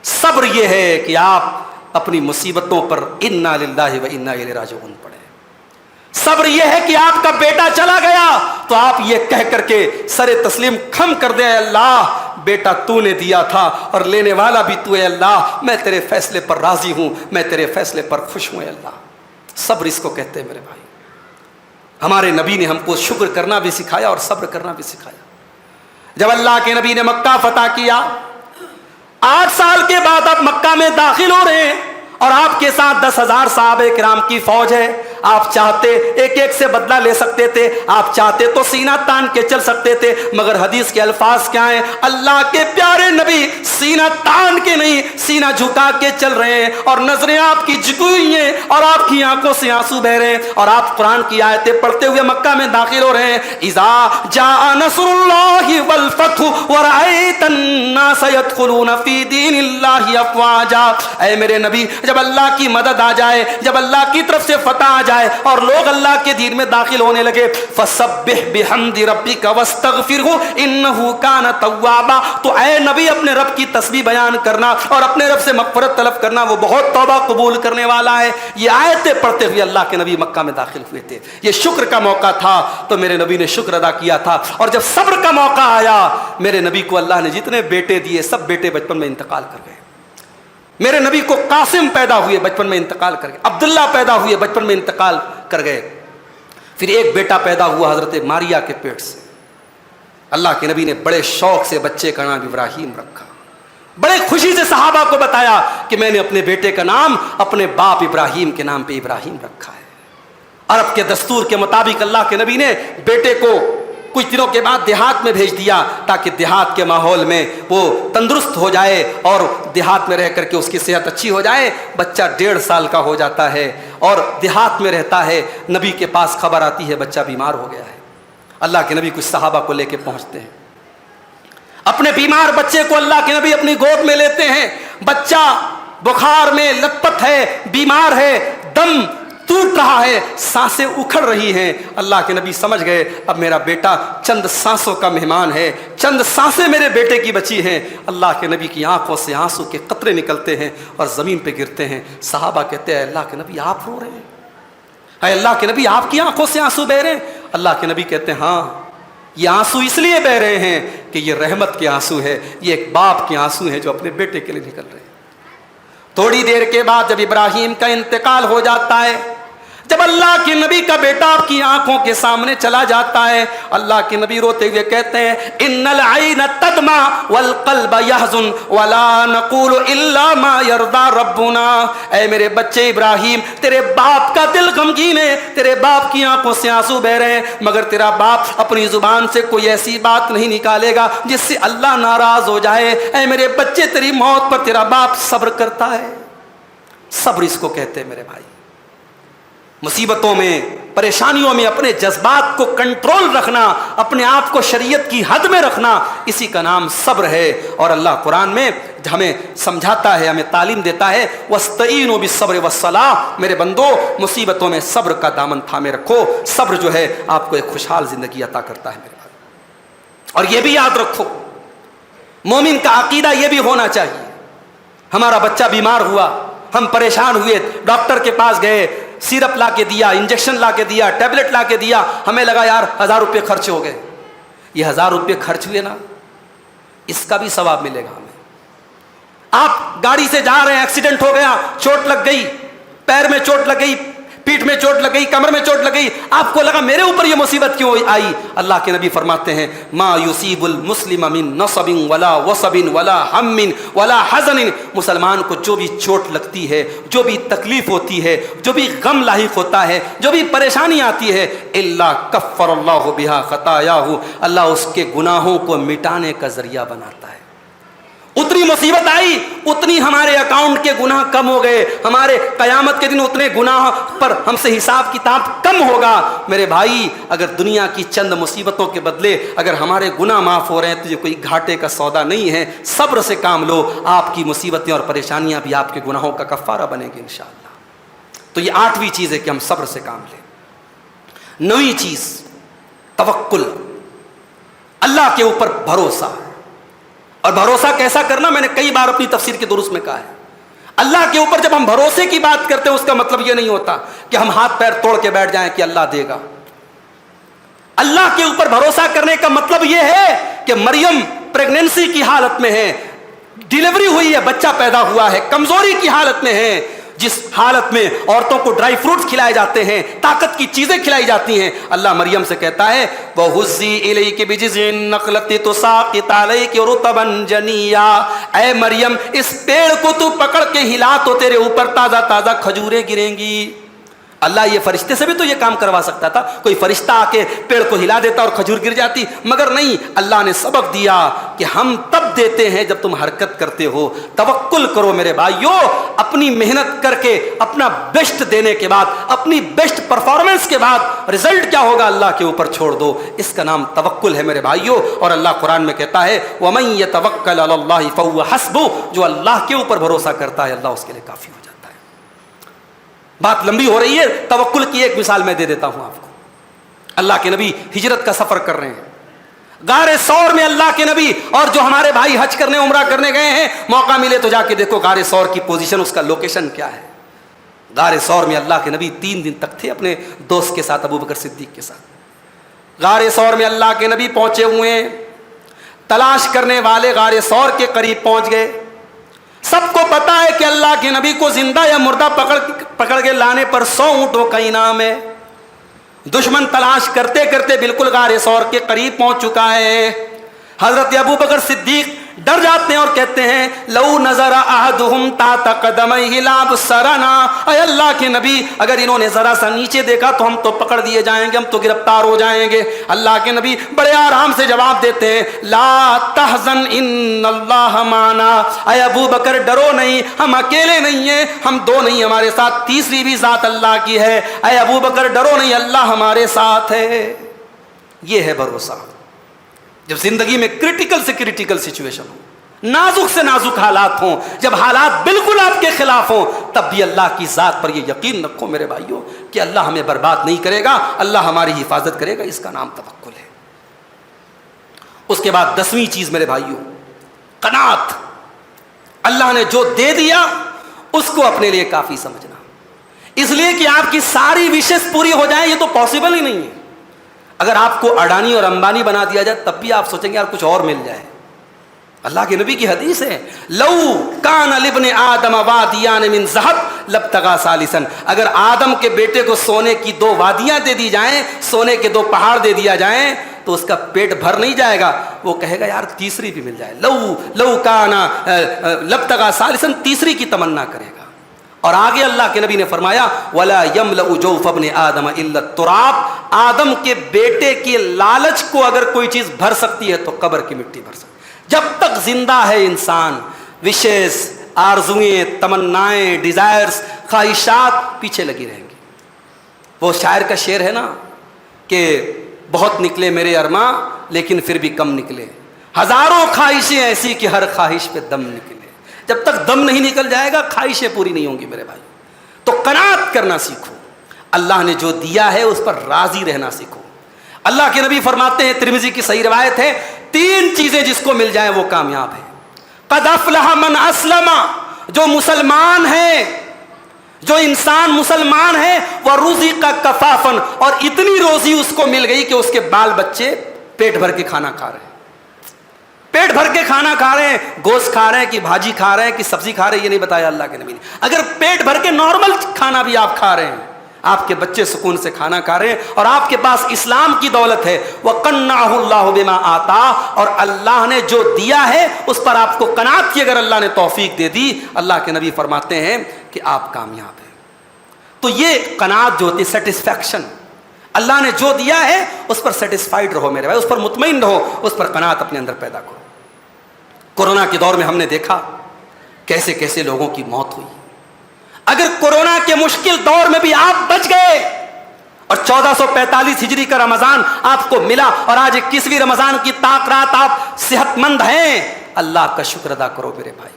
صبر یہ ہے کہ آپ اپنی مصیبتوں پر انا للہ و انا الیہ راجعون پڑھیں. صبر یہ ہے کہ آپ کا بیٹا چلا گیا تو آپ یہ کہہ کر کے سر تسلیم خم کر دیں, اللہ بیٹا تو نے دیا تھا اور لینے والا بھی تو ہے, اللہ میں تیرے فیصلے پر راضی ہوں, میں تیرے فیصلے پر خوش ہوں. اللہ صبر اس کو کہتے ہیں میرے بھائی. ہمارے نبی نے ہم کو شکر کرنا بھی سکھایا اور صبر کرنا بھی سکھایا. جب اللہ کے نبی نے مکہ فتح کیا, 8 سال کے بعد آپ مکہ میں داخل ہو رہے ہیں اور آپ کے ساتھ 10,000 صحابہ کرام کی فوج ہے. آپ چاہتے ایک ایک سے بدلہ لے سکتے تھے, آپ چاہتے تو سینہ تان کے چل سکتے تھے, مگر حدیث کے الفاظ کیا ہیں؟ اللہ کے پیارے نبی سینہ تان کے نہیں, سینہ جھکا کے چل رہے ہیں اور نظریں آپ کی جھکی ہوئی ہیں اور آپ کی آنکھوں سے آنسو بہ رہے ہیں, اور آپ قرآن کی آیتیں پڑھتے ہوئے مکہ میں داخل ہو رہے ہیں. اذا جاء نصر اللہ والفتح ورأیت الناس يدخلون فی دین اللہ افواجا. اے میرے نبی, جب اللہ کی مدد آ جائے, جب اللہ کی طرف سے فتح آ جائے اور لوگ اللہ کے دین میں داخل ہونے لگے, فسبح بحمد ربک واستغفرہ انہ کان توابا. تو اے نبی اپنے رب کی تسبیح بیان کرنا اور اپنے رب سے مغفرت طلب کرنا, وہ بہت توبہ قبول کرنے والا ہے. یہ آیتیں پڑھتے ہوئے اللہ کے نبی مکہ میں داخل ہوئے تھے. یہ شکر کا موقع تھا تو میرے نبی نے شکر ادا کیا تھا. اور جب صبر کا موقع آیا, میرے نبی کو اللہ نے جتنے بیٹے دیے سب بیٹے بچپن میں انتقال کر گئے. میرے نبی کو قاسم پیدا ہوئے بچپن میں انتقال کر گئے, عبداللہ پیدا ہوئے بچپن میں انتقال کر گئے. پھر ایک بیٹا پیدا ہوا حضرت ماریا کے پیٹ سے. اللہ کے نبی نے بڑے شوق سے بچے کا نام ابراہیم رکھا. بڑے خوشی سے صحابہ کو بتایا کہ میں نے اپنے بیٹے کا نام اپنے باپ ابراہیم کے نام پہ ابراہیم رکھا ہے. عرب کے دستور کے مطابق اللہ کے نبی نے بیٹے کو کچھ دنوں کے بعد دیہات میں بھیج دیا تاکہ دیہات کے ماحول میں وہ تندرست ہو جائے اور دیہات میں رہ کر کے اس کی صحت اچھی ہو جائے. بچہ 1.5 سال کا ہو جاتا ہے اور دیہات میں رہتا ہے. نبی کے پاس خبر آتی ہے بچہ بیمار ہو گیا ہے. اللہ کے نبی کچھ صحابہ کو لے کے پہنچتے ہیں. اپنے بیمار بچے کو اللہ کے نبی اپنی گود میں لیتے ہیں. بچہ بخار میں لت پت ہے, بیمار ہے, دم ٹوٹ رہا ہے, سانسیں اکھڑ رہی ہیں. اللہ کے نبی سمجھ گئے اب میرا بیٹا چند سانسوں کا مہمان ہے, چند سانسیں میرے بیٹے کی بچی ہیں. اللہ کے نبی کی آنکھوں سے آنسو کے قطرے نکلتے ہیں اور زمین پہ گرتے ہیں. صحابہ کہتے ہیں اللہ کے نبی آپ رو رہے ہیں, اے اللہ کے نبی آپ کی آنکھوں سے آنسو بہ رہے ہیں. اللہ کے نبی کہتے ہیں ہاں یہ آنسو اس لیے بہ رہے ہیں کہ یہ رحمت کے آنسو ہے، یہ ایک باپ کے آنسو ہیں جو اپنے بیٹے کے لیے نکل رہے ہیں۔ تھوڑی دیر کے بعد جب ابراہیم کا انتقال ہو جاتا ہے، جب اللہ کے نبی کا بیٹا آپ کی آنکھوں کے سامنے چلا جاتا ہے، اللہ کے نبی روتے ہوئے کہتے ہیں ان العین تدمع والقلب يحزن ولا نقول الا ما يرضى ربنا۔ اے میرے بچے ابراہیم، تیرے باپ کا دل غمگین ہے، تیرے باپ کی آنکھوں سے آنسو بہ رہے ہیں، مگر تیرا باپ اپنی زبان سے کوئی ایسی بات نہیں نکالے گا جس سے اللہ ناراض ہو جائے۔ اے میرے بچے، تیری موت پر تیرا باپ صبر کرتا ہے۔ صبر اس کو کہتے ہیں میرے بھائی۔ مصیبتوں میں، پریشانیوں میں اپنے جذبات کو کنٹرول رکھنا، اپنے آپ کو شریعت کی حد میں رکھنا، اسی کا نام صبر ہے۔ اور اللہ قرآن میں ہمیں سمجھاتا ہے، ہمیں تعلیم دیتا ہے وَاسْتَعِينُوا بِالصَّبْرِ وَالصَّلَاةِ، میرے بندو مصیبتوں میں صبر کا دامن تھامے رکھو۔ صبر جو ہے آپ کو ایک خوشحال زندگی عطا کرتا ہے میرے بھائی۔ اور یہ بھی یاد رکھو، مومن کا عقیدہ یہ بھی ہونا چاہیے، ہمارا بچہ بیمار ہوا، ہم پریشان ہوئے، ڈاکٹر کے پاس گئے، سیرپ لا کے دیا، انجیکشن لا کے دیا، ٹیبلٹ لا کے دیا، ہمیں لگا یار 1000 روپے خرچ ہو گئے۔ یہ 1000 روپے خرچ ہوئے نا، اس کا بھی ثواب ملے گا ہمیں۔ آپ گاڑی سے جا رہے ہیں، ایکسیڈنٹ ہو گیا، چوٹ لگ گئی، پیر میں چوٹ لگ گئی، پیٹھ میں چوٹ لگ گئی، کمر میں چوٹ لگ گئی، آپ کو لگا میرے اوپر یہ مصیبت کیوں آئی؟ اللہ کے نبی فرماتے ہیں ما یصیب المسلم من نصب ولا وصب ولا ہم ولا حزن، مسلمان کو جو بھی چوٹ لگتی ہے، جو بھی تکلیف ہوتی ہے، جو بھی غم لاحق ہوتا ہے، جو بھی پریشانی آتی ہے، الا کفر اللہ بہا خطایاہ، اللہ اس کے گناہوں کو مٹانے کا ذریعہ بناتا ہے۔ اتنی مصیبت آئی، اتنی ہمارے اکاؤنٹ کے گناہ کم ہو گئے، ہمارے قیامت کے دن اتنے گناہ پر ہم سے حساب کتاب کم ہوگا۔ میرے بھائی، اگر دنیا کی چند مصیبتوں کے بدلے اگر ہمارے گناہ معاف ہو رہے ہیں تو یہ کوئی گھاٹے کا سودا نہیں ہے۔ صبر سے کام لو، آپ کی مصیبتیں اور پریشانیاں بھی آپ کے گناہوں کا کفارہ بنیں گے انشاءاللہ۔ تو یہ 8ویں چیز ہے کہ ہم صبر سے کام لیں۔ 9ویں چیز توکل، اللہ کے اوپر بھروسہ۔ اور بھروسہ کیسا کرنا، میں نے کئی بار اپنی تفسیر کے دروس میں کہا ہے۔ اللہ کے اوپر جب ہم بھروسے کی بات کرتے ہیں، اس کا مطلب یہ نہیں ہوتا کہ ہم ہاتھ پیر توڑ کے بیٹھ جائیں کہ اللہ دے گا۔ اللہ کے اوپر بھروسہ کرنے کا مطلب یہ ہے کہ مریم پریگننسی کی حالت میں ہے، ڈیلیوری ہوئی ہے، بچہ پیدا ہوا ہے، کمزوری کی حالت میں ہے، جس حالت میں عورتوں کو ڈرائی فروٹس کھلائے جاتے ہیں، طاقت کی چیزیں کھلائی جاتی ہیں، اللہ مریم سے کہتا ہے وَهُزِّي إِلَيْكِ بِجِذْعِ النَّخْلَةِ تُسَاقِطْ عَلَيْكِ رُطَبًا جَنِيًّا، اے مریم اس پیڑ کو تو پکڑ کے ہلا تو تیرے اوپر تازہ تازہ کھجوریں گریں گی۔ اللہ یہ فرشتے سے بھی تو یہ کام کروا سکتا تھا، کوئی فرشتہ آ کے پیڑ کو ہلا دیتا اور کھجور گر جاتی، مگر نہیں، اللہ نے سبق دیا کہ ہم تب دیتے ہیں جب تم حرکت کرتے ہو۔ توکل کرو میرے بھائیو، اپنی محنت کر کے اپنا بیسٹ دینے کے بعد، اپنی بیسٹ پرفارمنس کے بعد رزلٹ کیا ہوگا اللہ کے اوپر چھوڑ دو، اس کا نام توکل ہے میرے بھائیو۔ اور اللہ قرآن میں کہتا ہے وَمَن يَتَوَكَّلْ عَلَى اللَّهِ فَهُوَ حَسْبُهُ، جو اللہ کے اوپر بھروسہ کرتا ہے اللہ اس کے لیے کافی ہو جاتا ہے۔ بات لمبی ہو رہی ہے، توکل کی ایک مثال میں دے دیتا ہوں آپ کو۔ اللہ کے نبی ہجرت کا سفر کر رہے ہیں، غار ثور میں اللہ کے نبی اور جو ہمارے بھائی حج کرنے عمرہ کرنے گئے ہیں، موقع ملے تو جا کے دیکھو غار ثور کی پوزیشن، اس کا لوکیشن کیا ہے۔ غار ثور میں اللہ کے نبی 3 دن تک تھے اپنے دوست کے ساتھ، ابوبکر صدیق کے ساتھ۔ غار ثور میں اللہ کے نبی پہنچے ہوئے، تلاش کرنے والے غار ثور کے قریب پہنچ گئے۔ سب کو پتا ہے کہ اللہ کے نبی کو زندہ یا مردہ پکڑ کے لانے پر 100 اونٹوں کا انعام ہے۔ دشمن تلاش کرتے کرتے بالکل غار ثور کے قریب پہنچ چکا ہے۔ حضرت ابوبکر صدیق ڈر جاتے ہیں اور کہتے ہیں لو نظر احدہم تحت قدمیہ لابصرنا، اے اللہ کے نبی اگر انہوں نے ذرا سا نیچے دیکھا تو ہم تو پکڑ دیے جائیں گے، ہم تو گرفتار ہو جائیں گے۔ اللہ کے نبی بڑے آرام سے جواب دیتے ہیں لا تحزن ان اللہ معنا، اے ابو بکر ڈرو نہیں، ہم اکیلے نہیں ہیں، ہم 2 نہیں، ہمارے ساتھ تیسری بھی ذات اللہ کی ہے۔ اے ابو بکر ڈرو نہیں، اللہ ہمارے ساتھ ہے۔ یہ ہے بھروسہ۔ جب زندگی میں کرٹیکل سے کرٹیکل سچویشن ہو، نازک سے نازک حالات ہوں، جب حالات بالکل آپ کے خلاف ہوں، تب بھی اللہ کی ذات پر یہ یقین رکھو میرے بھائیوں کہ اللہ ہمیں برباد نہیں کرے گا، اللہ ہماری حفاظت کرے گا، اس کا نام توکل ہے۔ اس کے بعد 10ویں چیز میرے بھائیوں قناعت، اللہ نے جو دے دیا اس کو اپنے لیے کافی سمجھنا، اس لیے کہ آپ کی ساری وشز پوری ہو جائیں یہ تو پاسبل ہی نہیں ہے۔ اگر آپ کو اڈانی اور امبانی بنا دیا جائے تب بھی آپ سوچیں گے یار کچھ اور مل جائے. اللہ کے نبی کی حدیث ہے لو کان لابن آدم وادیان من ذهب لابتغى ثالثا. اگر آدم کے بیٹے کو سونے کی 2 وادیاں دے دی جائیں, سونے کے 2 پہاڑ دے دیا جائیں تو اس کا پیٹ بھر نہیں جائے گا, وہ کہے گا یار تیسری بھی مل جائے. لو کان لابتغى ثالثا, تیسری کی تمنا کرے گا. اور آگے اللہ کے نبی نے فرمایا ولا يملأ جوف ابن آدم الا التراب. آدم کے بیٹے کے لالچ کو اگر کوئی چیز بھر سکتی ہے تو قبر کی مٹی بھر سکتی ہے. جب تک زندہ ہے انسان, وشیز, آرزوئیں, تمنائیں, ڈیزائرز, خواہشات پیچھے لگی رہیں گی. وہ شاعر کا شعر ہے نا کہ بہت نکلے میرے ارماں لیکن پھر بھی کم نکلے, ہزاروں خواہشیں ایسی کہ ہر خواہش پہ دم نکلے. جب تک دم نہیں نکل جائے گا خواہشیں پوری نہیں ہوں گی میرے بھائی. تو قناعت کرنا سیکھو, اللہ نے جو دیا ہے اس پر راضی رہنا سیکھو. اللہ کے نبی فرماتے ہیں, ترمذی کی صحیح روایت ہے, 3 چیزیں جس کو مل جائیں وہ کامیاب ہے. قد افلح من اسلم, جو مسلمان ہے, جو انسان مسلمان ہے, وہ رزق کفافا, اور اتنی روزی اس کو مل گئی کہ اس کے بال بچے پیٹ بھر کے کھانا کھا رہے ہیں. پیٹ بھر کے کھانا کھا رہے ہیں, گوشت کھا رہے ہیں کہ بھاجی کھا رہے ہیں کہ سبزی کھا رہے ہیں, یہ نہیں بتایا اللہ کے نبی نے. اگر پیٹ بھر کے نارمل کھانا بھی آپ کھا رہے ہیں, آپ کے بچے سکون سے کھانا کھا رہے ہیں, اور آپ کے پاس اسلام کی دولت ہے, وَقَنَّعَهُ اللَّهُ بِمَا آتَا, اور اللہ نے جو دیا ہے اس پر آپ کو قناعت کی اگر اللہ نے توفیق دے دی, اللہ کے نبی فرماتے ہیں کہ آپ کامیاب ہیں. تو یہ قناعت جو ہوتی ہے, سیٹسفیکشن, اللہ نے جو دیا ہے اس پر سیٹسفائیڈ رہو میرے بھائی, اس پر مطمئن رہو, اس پر قناعت اپنے اندر پیدا کرو. کورونا کے دور میں ہم نے دیکھا کیسے کیسے لوگوں کی موت ہوئی. اگر کورونا کے مشکل دور میں بھی آپ بچ گئے اور 1445 ہجری کا رمضان آپ کو ملا اور آج 21ویں رمضان کی طاق رات آپ صحت مند ہیں, اللہ کا شکر ادا کرو میرے بھائی.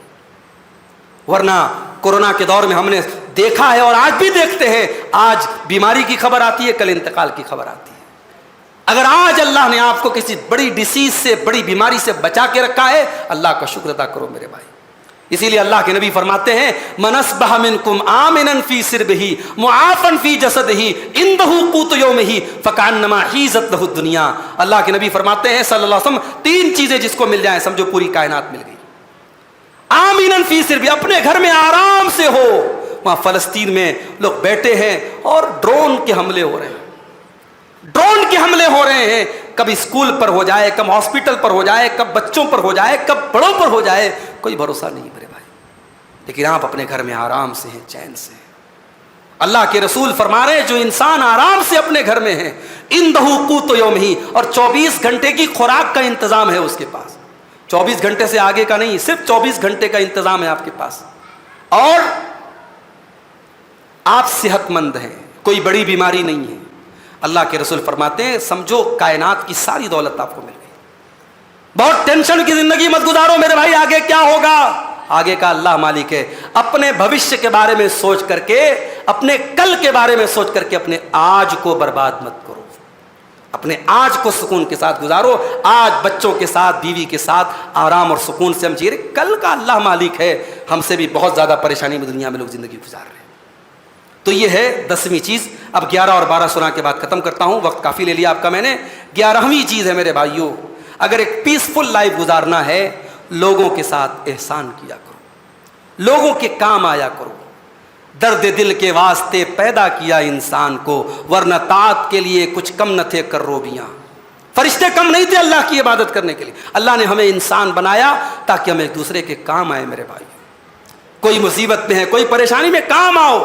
ورنہ کورونا کے دور میں ہم نے دیکھا ہے اور آج بھی دیکھتے ہیں, آج بیماری کی خبر آتی ہے, کل انتقال کی خبر آتی ہے. اگر آج اللہ نے آپ کو کسی بڑی ڈیسیز سے, بڑی بیماری سے بچا کے رکھا ہے, اللہ کا شکر ادا کرو میرے بھائی. اسی لیے اللہ کے نبی فرماتے ہیں من اصبح منکم آمنا فی سربہ معافا فی جسدہ عندہ قوت یومہ فکأنما حیزت لہ الدنیا. اللہ کے نبی فرماتے ہیں صلی اللہ علیہ وسلم, 3 چیزیں جس کو مل جائیں سمجھو پوری کائنات مل گئی. آمنا فی سربہ, اپنے گھر میں آرام سے ہو. وہاں فلسطین میں لوگ بیٹھے ہیں اور ڈرون کے حملے ہو رہے ہیں, ڈرون کے حملے ہو رہے ہیں, کب اسکول پر ہو جائے, کب ہاسپٹل پر ہو جائے, کب بچوں پر ہو جائے, کب بڑوں پر ہو جائے, کوئی بھروسہ نہیں میرے بھائی. لیکن آپ اپنے گھر میں آرام سے ہیں, چین سے. اللہ کے رسول فرما رہے ہیں جو انسان آرام سے اپنے گھر میں ہے, اندہ قوت یومہ, اور 24 گھنٹے کی خوراک کا انتظام ہے اس کے پاس. 24 گھنٹے سے آگے کا نہیں, صرف 24 گھنٹے کا انتظام ہے آپ کے پاس, اور آپ صحت مند ہیں, کوئی بڑی بیماری نہیں ہے. اللہ کے رسول فرماتے ہیں سمجھو کائنات کی ساری دولت آپ کو مل گئی. بہت ٹینشن کی زندگی مت گزارو میرے بھائی, آگے کیا ہوگا, آگے کا اللہ مالک ہے. اپنے بھوشیہ کے بارے میں سوچ کر کے, اپنے کل کے بارے میں سوچ کر کے اپنے آج کو برباد مت کرو, اپنے آج کو سکون کے ساتھ گزارو. آج بچوں کے ساتھ, بیوی کے ساتھ آرام اور سکون سے ہم جی رہے, کل کا اللہ مالک ہے. ہم سے بھی بہت زیادہ پریشانی میں دنیا میں لوگ زندگی گزار رہے ہیں. تو یہ ہے 10ویں چیز. اب 11 اور 12 سنا کے بعد ختم کرتا ہوں, وقت کافی لے لیا آپ کا میں نے. 11ویں چیز ہے میرے بھائیوں, اگر ایک پیسفل لائف گزارنا ہے, لوگوں کے ساتھ احسان کیا کرو, لوگوں کے کام آیا کرو. درد دل کے واسطے پیدا کیا انسان کو, ورنہ طاعت کے لیے کچھ کم نہ تھے کروبیاں. فرشتے کم نہیں تھے اللہ کی عبادت کرنے کے لیے. اللہ نے ہمیں انسان بنایا تاکہ ہم ایک دوسرے کے کام آئے میرے بھائی. کوئی مصیبت میں ہے, کوئی پریشانی میں, کام آؤ.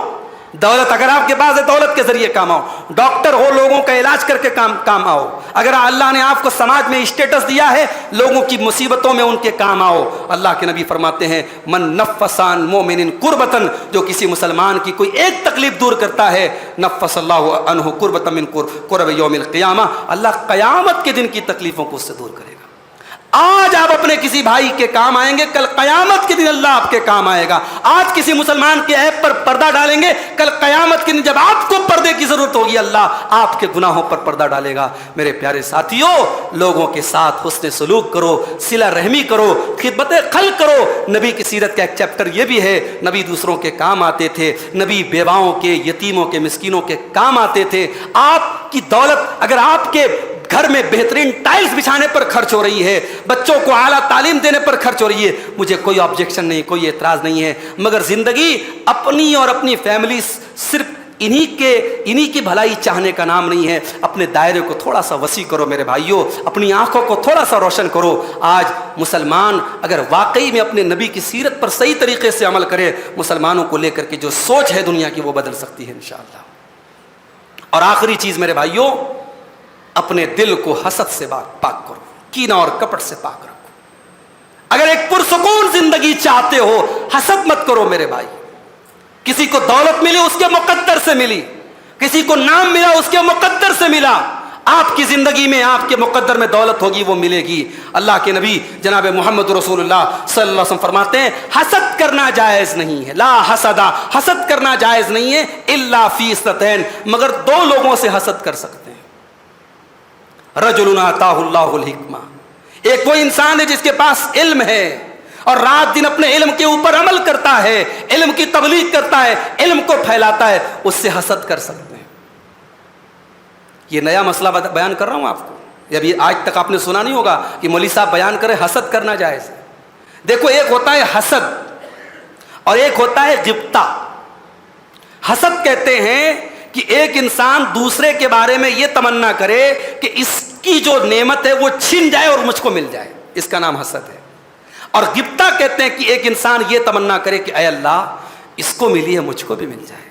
دولت اگر آپ کے پاس ہے, دولت کے ذریعے کام آؤ. ڈاکٹر ہو, لوگوں کا علاج کر کے کام آؤ. اگر اللہ نے آپ کو سماج میں اسٹیٹس دیا ہے, لوگوں کی مصیبتوں میں ان کے کام آؤ. اللہ کے نبی فرماتے ہیں من نفس عن مؤمن کربتن, جو کسی مسلمان کی کوئی ایک تکلیف دور کرتا ہے, نفس اللہ عنہ کربۃ من کرب یوم القیامہ, اللہ قیامت کے دن کی تکلیفوں کو اس سے دور کرے گا. آج آپ اپنے کسی بھائی کے کام آئیں گے، کل قیامت کے دن اللہ آپ کے کام آئے گا. آج کسی مسلمان کے عیب پر پردہ ڈالیں گے، کل قیامت کے دن جب آپ کو پردے کی ضرورت ہوگی اللہ آپ کے گناہوں پر پردہ ڈالے گا. میرے پیارے ساتھیوں، لوگوں کے ساتھ حسن سلوک کرو، صلہ رحمی کرو، خدمت خلق کرو. نبی کی سیرت کا ایک چیپٹر یہ بھی ہے، نبی دوسروں کے کام آتے تھے، نبی بیواؤں کے، یتیموں کے، مسکینوں کے کام آتے تھے. آپ کی دولت اگر آپ کے گھر میں بہترین ٹائلز بچھانے پر خرچ ہو رہی ہے، بچوں کو اعلیٰ تعلیم دینے پر خرچ ہو رہی ہے، مجھے کوئی آبجیکشن نہیں، کوئی اعتراض نہیں ہے. مگر زندگی اپنی اور اپنی فیملی صرف انہی کی بھلائی چاہنے کا نام نہیں ہے. اپنے دائرے کو تھوڑا سا وسیع کرو میرے بھائیوں، اپنی آنکھوں کو تھوڑا سا روشن کرو. آج مسلمان اگر واقعی میں اپنے نبی کی سیرت پر صحیح طریقے سے عمل کرے، مسلمانوں کو لے کر کے جو سوچ ہے دنیا کی وہ بدل سکتی ہے انشاءاللہ. اور آخری چیز میرے بھائیوں، اپنے دل کو حسد سے پاک کرو، کینہ اور کپٹ سے پاک رکھو. اگر ایک پرسکون زندگی چاہتے ہو، حسد مت کرو میرے بھائی. کسی کو دولت ملی اس کے مقدر سے ملی، کسی کو نام ملا اس کے مقدر سے ملا. آپ کی زندگی میں آپ کے مقدر میں دولت ہوگی، وہ ملے گی. اللہ کے نبی جناب محمد رسول اللہ صلی اللہ علیہ وسلم فرماتے ہیں حسد کرنا جائز نہیں ہے، لا حسدا، حسد کرنا جائز نہیں ہے الا فی اثنتین، مگر دو لوگوں سے حسد کر سکتے ہیں. رجل آتاہ اللہ الحکمہ، ایک وہ انسان ہے جس کے پاس علم ہے اور رات دن اپنے علم کے اوپر عمل کرتا ہے، علم کی تبلیغ کرتا ہے، علم کو پھیلاتا ہے، اس سے حسد کر سکتے ہیں. یہ نیا مسئلہ بیان کر رہا ہوں آپ کو، ابھی آج تک آپ نے سنا نہیں ہوگا کہ مولوی صاحب بیان کرے حسد کرنا جائز ہے. دیکھو، ایک ہوتا ہے حسد اور ایک ہوتا ہے غبطہ. حسد کہتے ہیں کہ ایک انسان دوسرے کے بارے میں یہ تمنا کرے کہ اس کی جو نعمت ہے وہ چھن جائے اور مجھ کو مل جائے، اس کا نام حسد ہے. اور غبطہ کہتے ہیں کہ ایک انسان یہ تمنا کرے کہ اے اللہ اس کو ملی ہے مجھ کو بھی مل جائے.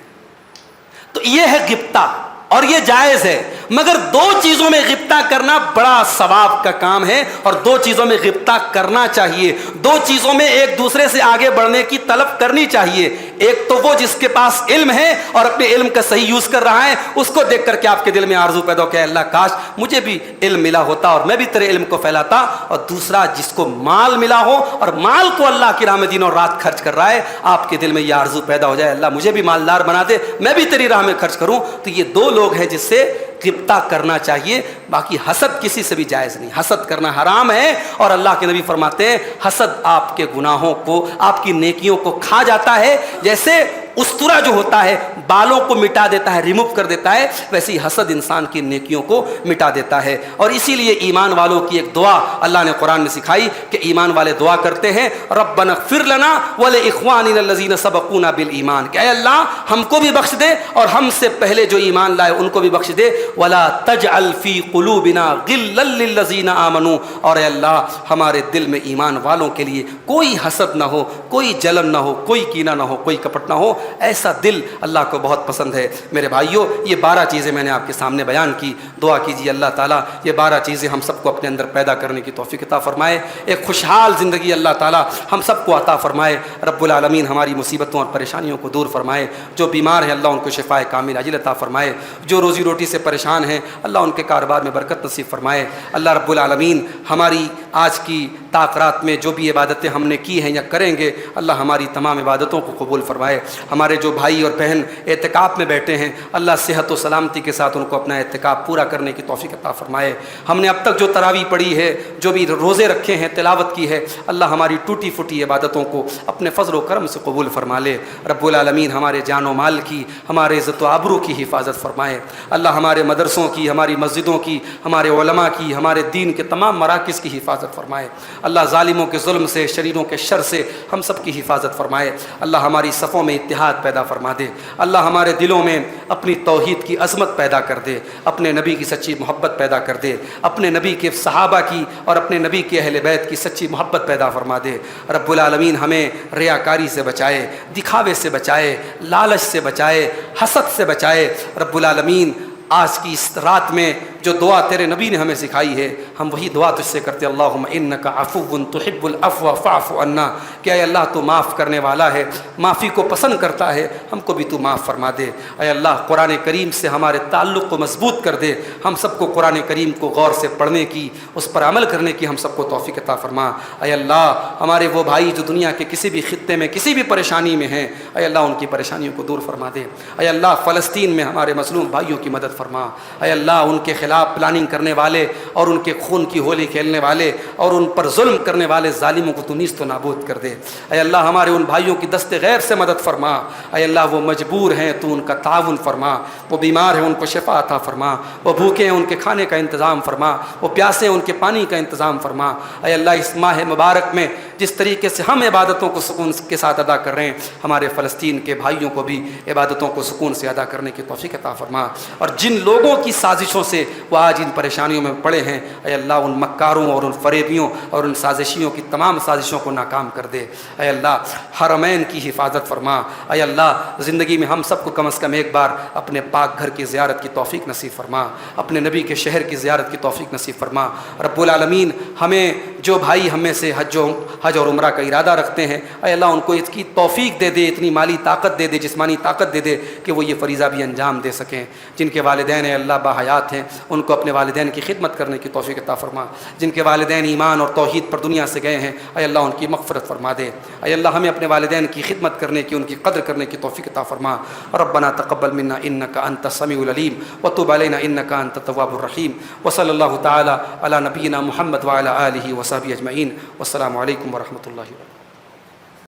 تو یہ ہے غبطہ اور یہ جائز ہے. مگر دو چیزوں میں غبطہ کرنا بڑا ثواب کا کام ہے اور دو چیزوں میں غبطہ کرنا چاہیے. دو چیزوں میں ایک دوسرے سے آگے بڑھنے کی طلب کرنی چاہیے. ایک تو وہ جس کے پاس علم ہے اور اپنے علم کا صحیح یوز کر رہا ہے، اس کو دیکھ کر کے آپ کے دل میں آرزو پیدا ہو کہ اللہ کاش مجھے بھی علم ملا ہوتا اور میں بھی تیرے علم کو پھیلاتا. اور دوسرا جس کو مال ملا ہو اور مال کو اللہ کی راہ میں دن اور رات خرچ کر رہا ہے، آپ کے دل میں یہ آرزو پیدا ہو جائے اللہ مجھے بھی مالدار بنا دے، میں بھی تیری راہ میں خرچ کروں. تو یہ دو لوگ ہیں جس سے غبطہ کرنا چاہیے. باقی حسد کسی سے بھی جائز نہیں، حسد کرنا حرام ہے. اور اللہ کے نبی فرماتے ہیں حسد آپ کے گناہوں کو، آپ کی نیکیوں کو کھا جاتا ہے. جیسے استرا جو ہوتا ہے بالوں کو مٹا دیتا ہے، ریموو کر دیتا ہے، ویسے ہی حسد انسان کی نیکیوں کو مٹا دیتا ہے. اور اسی لیے ایمان والوں کی ایک دعا اللہ نے قرآن میں سکھائی کہ ایمان والے دعا کرتے ہیں ربنا اغفر لنا ولاخواننا الذین سبقونا بالایمان، کہ اے اللہ ہم کو بھی بخش دے اور ہم سے پہلے جو ایمان لائے ان کو بھی بخش دے. ولا تجعل فی قلوبنا غلا للذین آمنوا، اور اے اللہ ہمارے دل میں ایمان والوں کے لیے کوئی حسد نہ ہو، کوئی جلن نہ ہو، کوئی کینہ نہ ہو، کوئی کپٹ نہ ہو. ایسا دل اللہ کو بہت پسند ہے. میرے بھائیوں، یہ 12 چیزیں میں نے آپ کے سامنے بیان کی. دعا کیجیے اللہ تعالیٰ یہ 12 چیزیں ہم سب کو اپنے اندر پیدا کرنے کی توفیق عطا فرمائے. ایک خوشحال زندگی اللہ تعالیٰ ہم سب کو عطا فرمائے. رب العالمین ہماری مصیبتوں اور پریشانیوں کو دور فرمائے. جو بیمار ہیں اللہ ان کو شفائے کامل عاجل عطا فرمائے. جو روزی روٹی سے پریشان ہیں اللہ ان کے کاروبار میں برکت نصیب فرمائے. اللہ رب العالمین ہماری آج کی تاخرات میں جو بھی عبادتیں ہم نے کی ہیں یا کریں گے، اللہ ہماری تمام عبادتوں کو قبول فرمائے. ہمارے جو بھائی اور بہن اعتکاف میں بیٹھے ہیں اللہ صحت و سلامتی کے ساتھ ان کو اپنا اعتکاف پورا کرنے کی توفیق عطا فرمائے. ہم نے اب تک جو تراویح پڑھی ہے، جو بھی روزے رکھے ہیں، تلاوت کی ہے، اللہ ہماری ٹوٹی پھوٹی عبادتوں کو اپنے فضل و کرم سے قبول فرما لے. رب العالمین ہمارے جان و مال کی، ہمارے عزت و آبرو کی حفاظت فرمائے. اللہ ہمارے مدرسوں کی، ہماری مسجدوں کی، ہمارے علماء کی، ہمارے دین کے تمام مراکز کی حفاظت فرمائے. اللہ ظالموں کے ظلم سے، شریروں کے شر سے ہم سب کی حفاظت فرمائے. اللہ ہماری صفوں میں اتحاد پیدا فرما دے. اللہ ہمارے دلوں میں اپنی توحید کی عظمت پیدا کر دے، اپنے نبی کی سچی محبت پیدا کر دے، اپنے نبی کے صحابہ کی اور اپنے نبی کے اہل بیت کی سچی محبت پیدا فرما دے. رب العالمین ہمیں ریاکاری سے بچائے، دکھاوے سے بچائے، لالچ سے بچائے، حسد سے بچائے. رب العالمین آج کی اس رات میں جو دعا تیرے نبی نے ہمیں سکھائی ہے ہم وہی دعا تجھ سے کرتے اللہم انکا عفو تحب العفو فاعف عنا، کہ اے اللہ تو معاف کرنے والا ہے، معافی کو پسند کرتا ہے، ہم کو بھی تو معاف فرما دے۔ اے اللہ قرآن کریم سے ہمارے تعلق کو مضبوط کر دے، ہم سب کو قرآن کریم کو غور سے پڑھنے کی، اس پر عمل کرنے کی ہم سب کو توفیق عطا فرما۔ اے اللہ ہمارے وہ بھائی جو دنیا کے کسی بھی خطے میں کسی بھی پریشانی میں ہیں، اے اللہ ان کی پریشانیوں کو دور فرما دے۔ اے اللہ فلسطین میں ہمارے مظلوم بھائیوں کی مدد فرما۔ اے اللہ ان کے خلاف پلاننگ کرنے والے اور ان کے خون کی ہولی کھیلنے والے اور ان پر ظلم کرنے والے ظالموں کو تو نیست و نابود کر دے۔ اے اللہ ہمارے ان بھائیوں کی دست غیب سے مدد فرما۔ اے اللہ وہ مجبور ہیں تو ان کا تعاون فرما، وہ بیمار ہیں ان کو شفا عطا فرما، وہ بھوکے ہیں ان کے کھانے کا انتظام فرما، وہ پیاسے ہیں ان کے پانی کا انتظام فرما۔ اے اللہ اس ماہ مبارک میں جس طریقے سے ہم عبادتوں کو سکون کے ساتھ ادا کر رہے ہیں، ہمارے فلسطین کے بھائیوں کو بھی عبادتوں کو سکون سے ادا کرنے کی توفیق عطا فرما۔ اور جن لوگوں کی سازشوں سے وہ آج ان پریشانیوں میں پڑے ہیں، اے اللہ ان مکاروں اور ان فریبیوں اور ان سازشیوں کی تمام سازشوں کو ناکام کر دے۔ اے اللہ حرمین کی حفاظت فرما۔ اے اللہ زندگی میں ہم سب کو کم از کم ایک بار اپنے پاک گھر کی زیارت کی توفیق نصیب فرما، اپنے نبی کے شہر کی زیارت کی توفیق نصیب فرما۔ رب العالمین ہمیں جو بھائی ہم میں سے حج اور عمرہ کا ارادہ رکھتے ہیں، اے اللہ ان کو اس کی توفیق دے دے، اتنی مالی طاقت دے دے، جسمانی طاقت دے دے کہ وہ یہ فریضہ بھی انجام دے سکیں۔ جن کے والدین اے اللہ باحیات ہیں ان کو اپنے والدین کی خدمت کرنے کی توفیق عطا فرما۔ جن کے والدین ایمان اور توحید پر دنیا سے گئے ہیں، اے اللہ ان کی مغفرت فرما دے۔ اے اللہ ہمیں اپنے والدین کی خدمت کرنے کی، ان کی قدر کرنے کی توفیق عطا فرما۔ ربنا تقبل منا انک انت السمیع العلیم وتب علینا انک انت التواب الرحیم، وصلی اللہ تعالی علی نبینا محمد وعلی آلہ وصحبہ اجمعین، والسلام علیکم ورحمۃ اللہ وبرکاتہ۔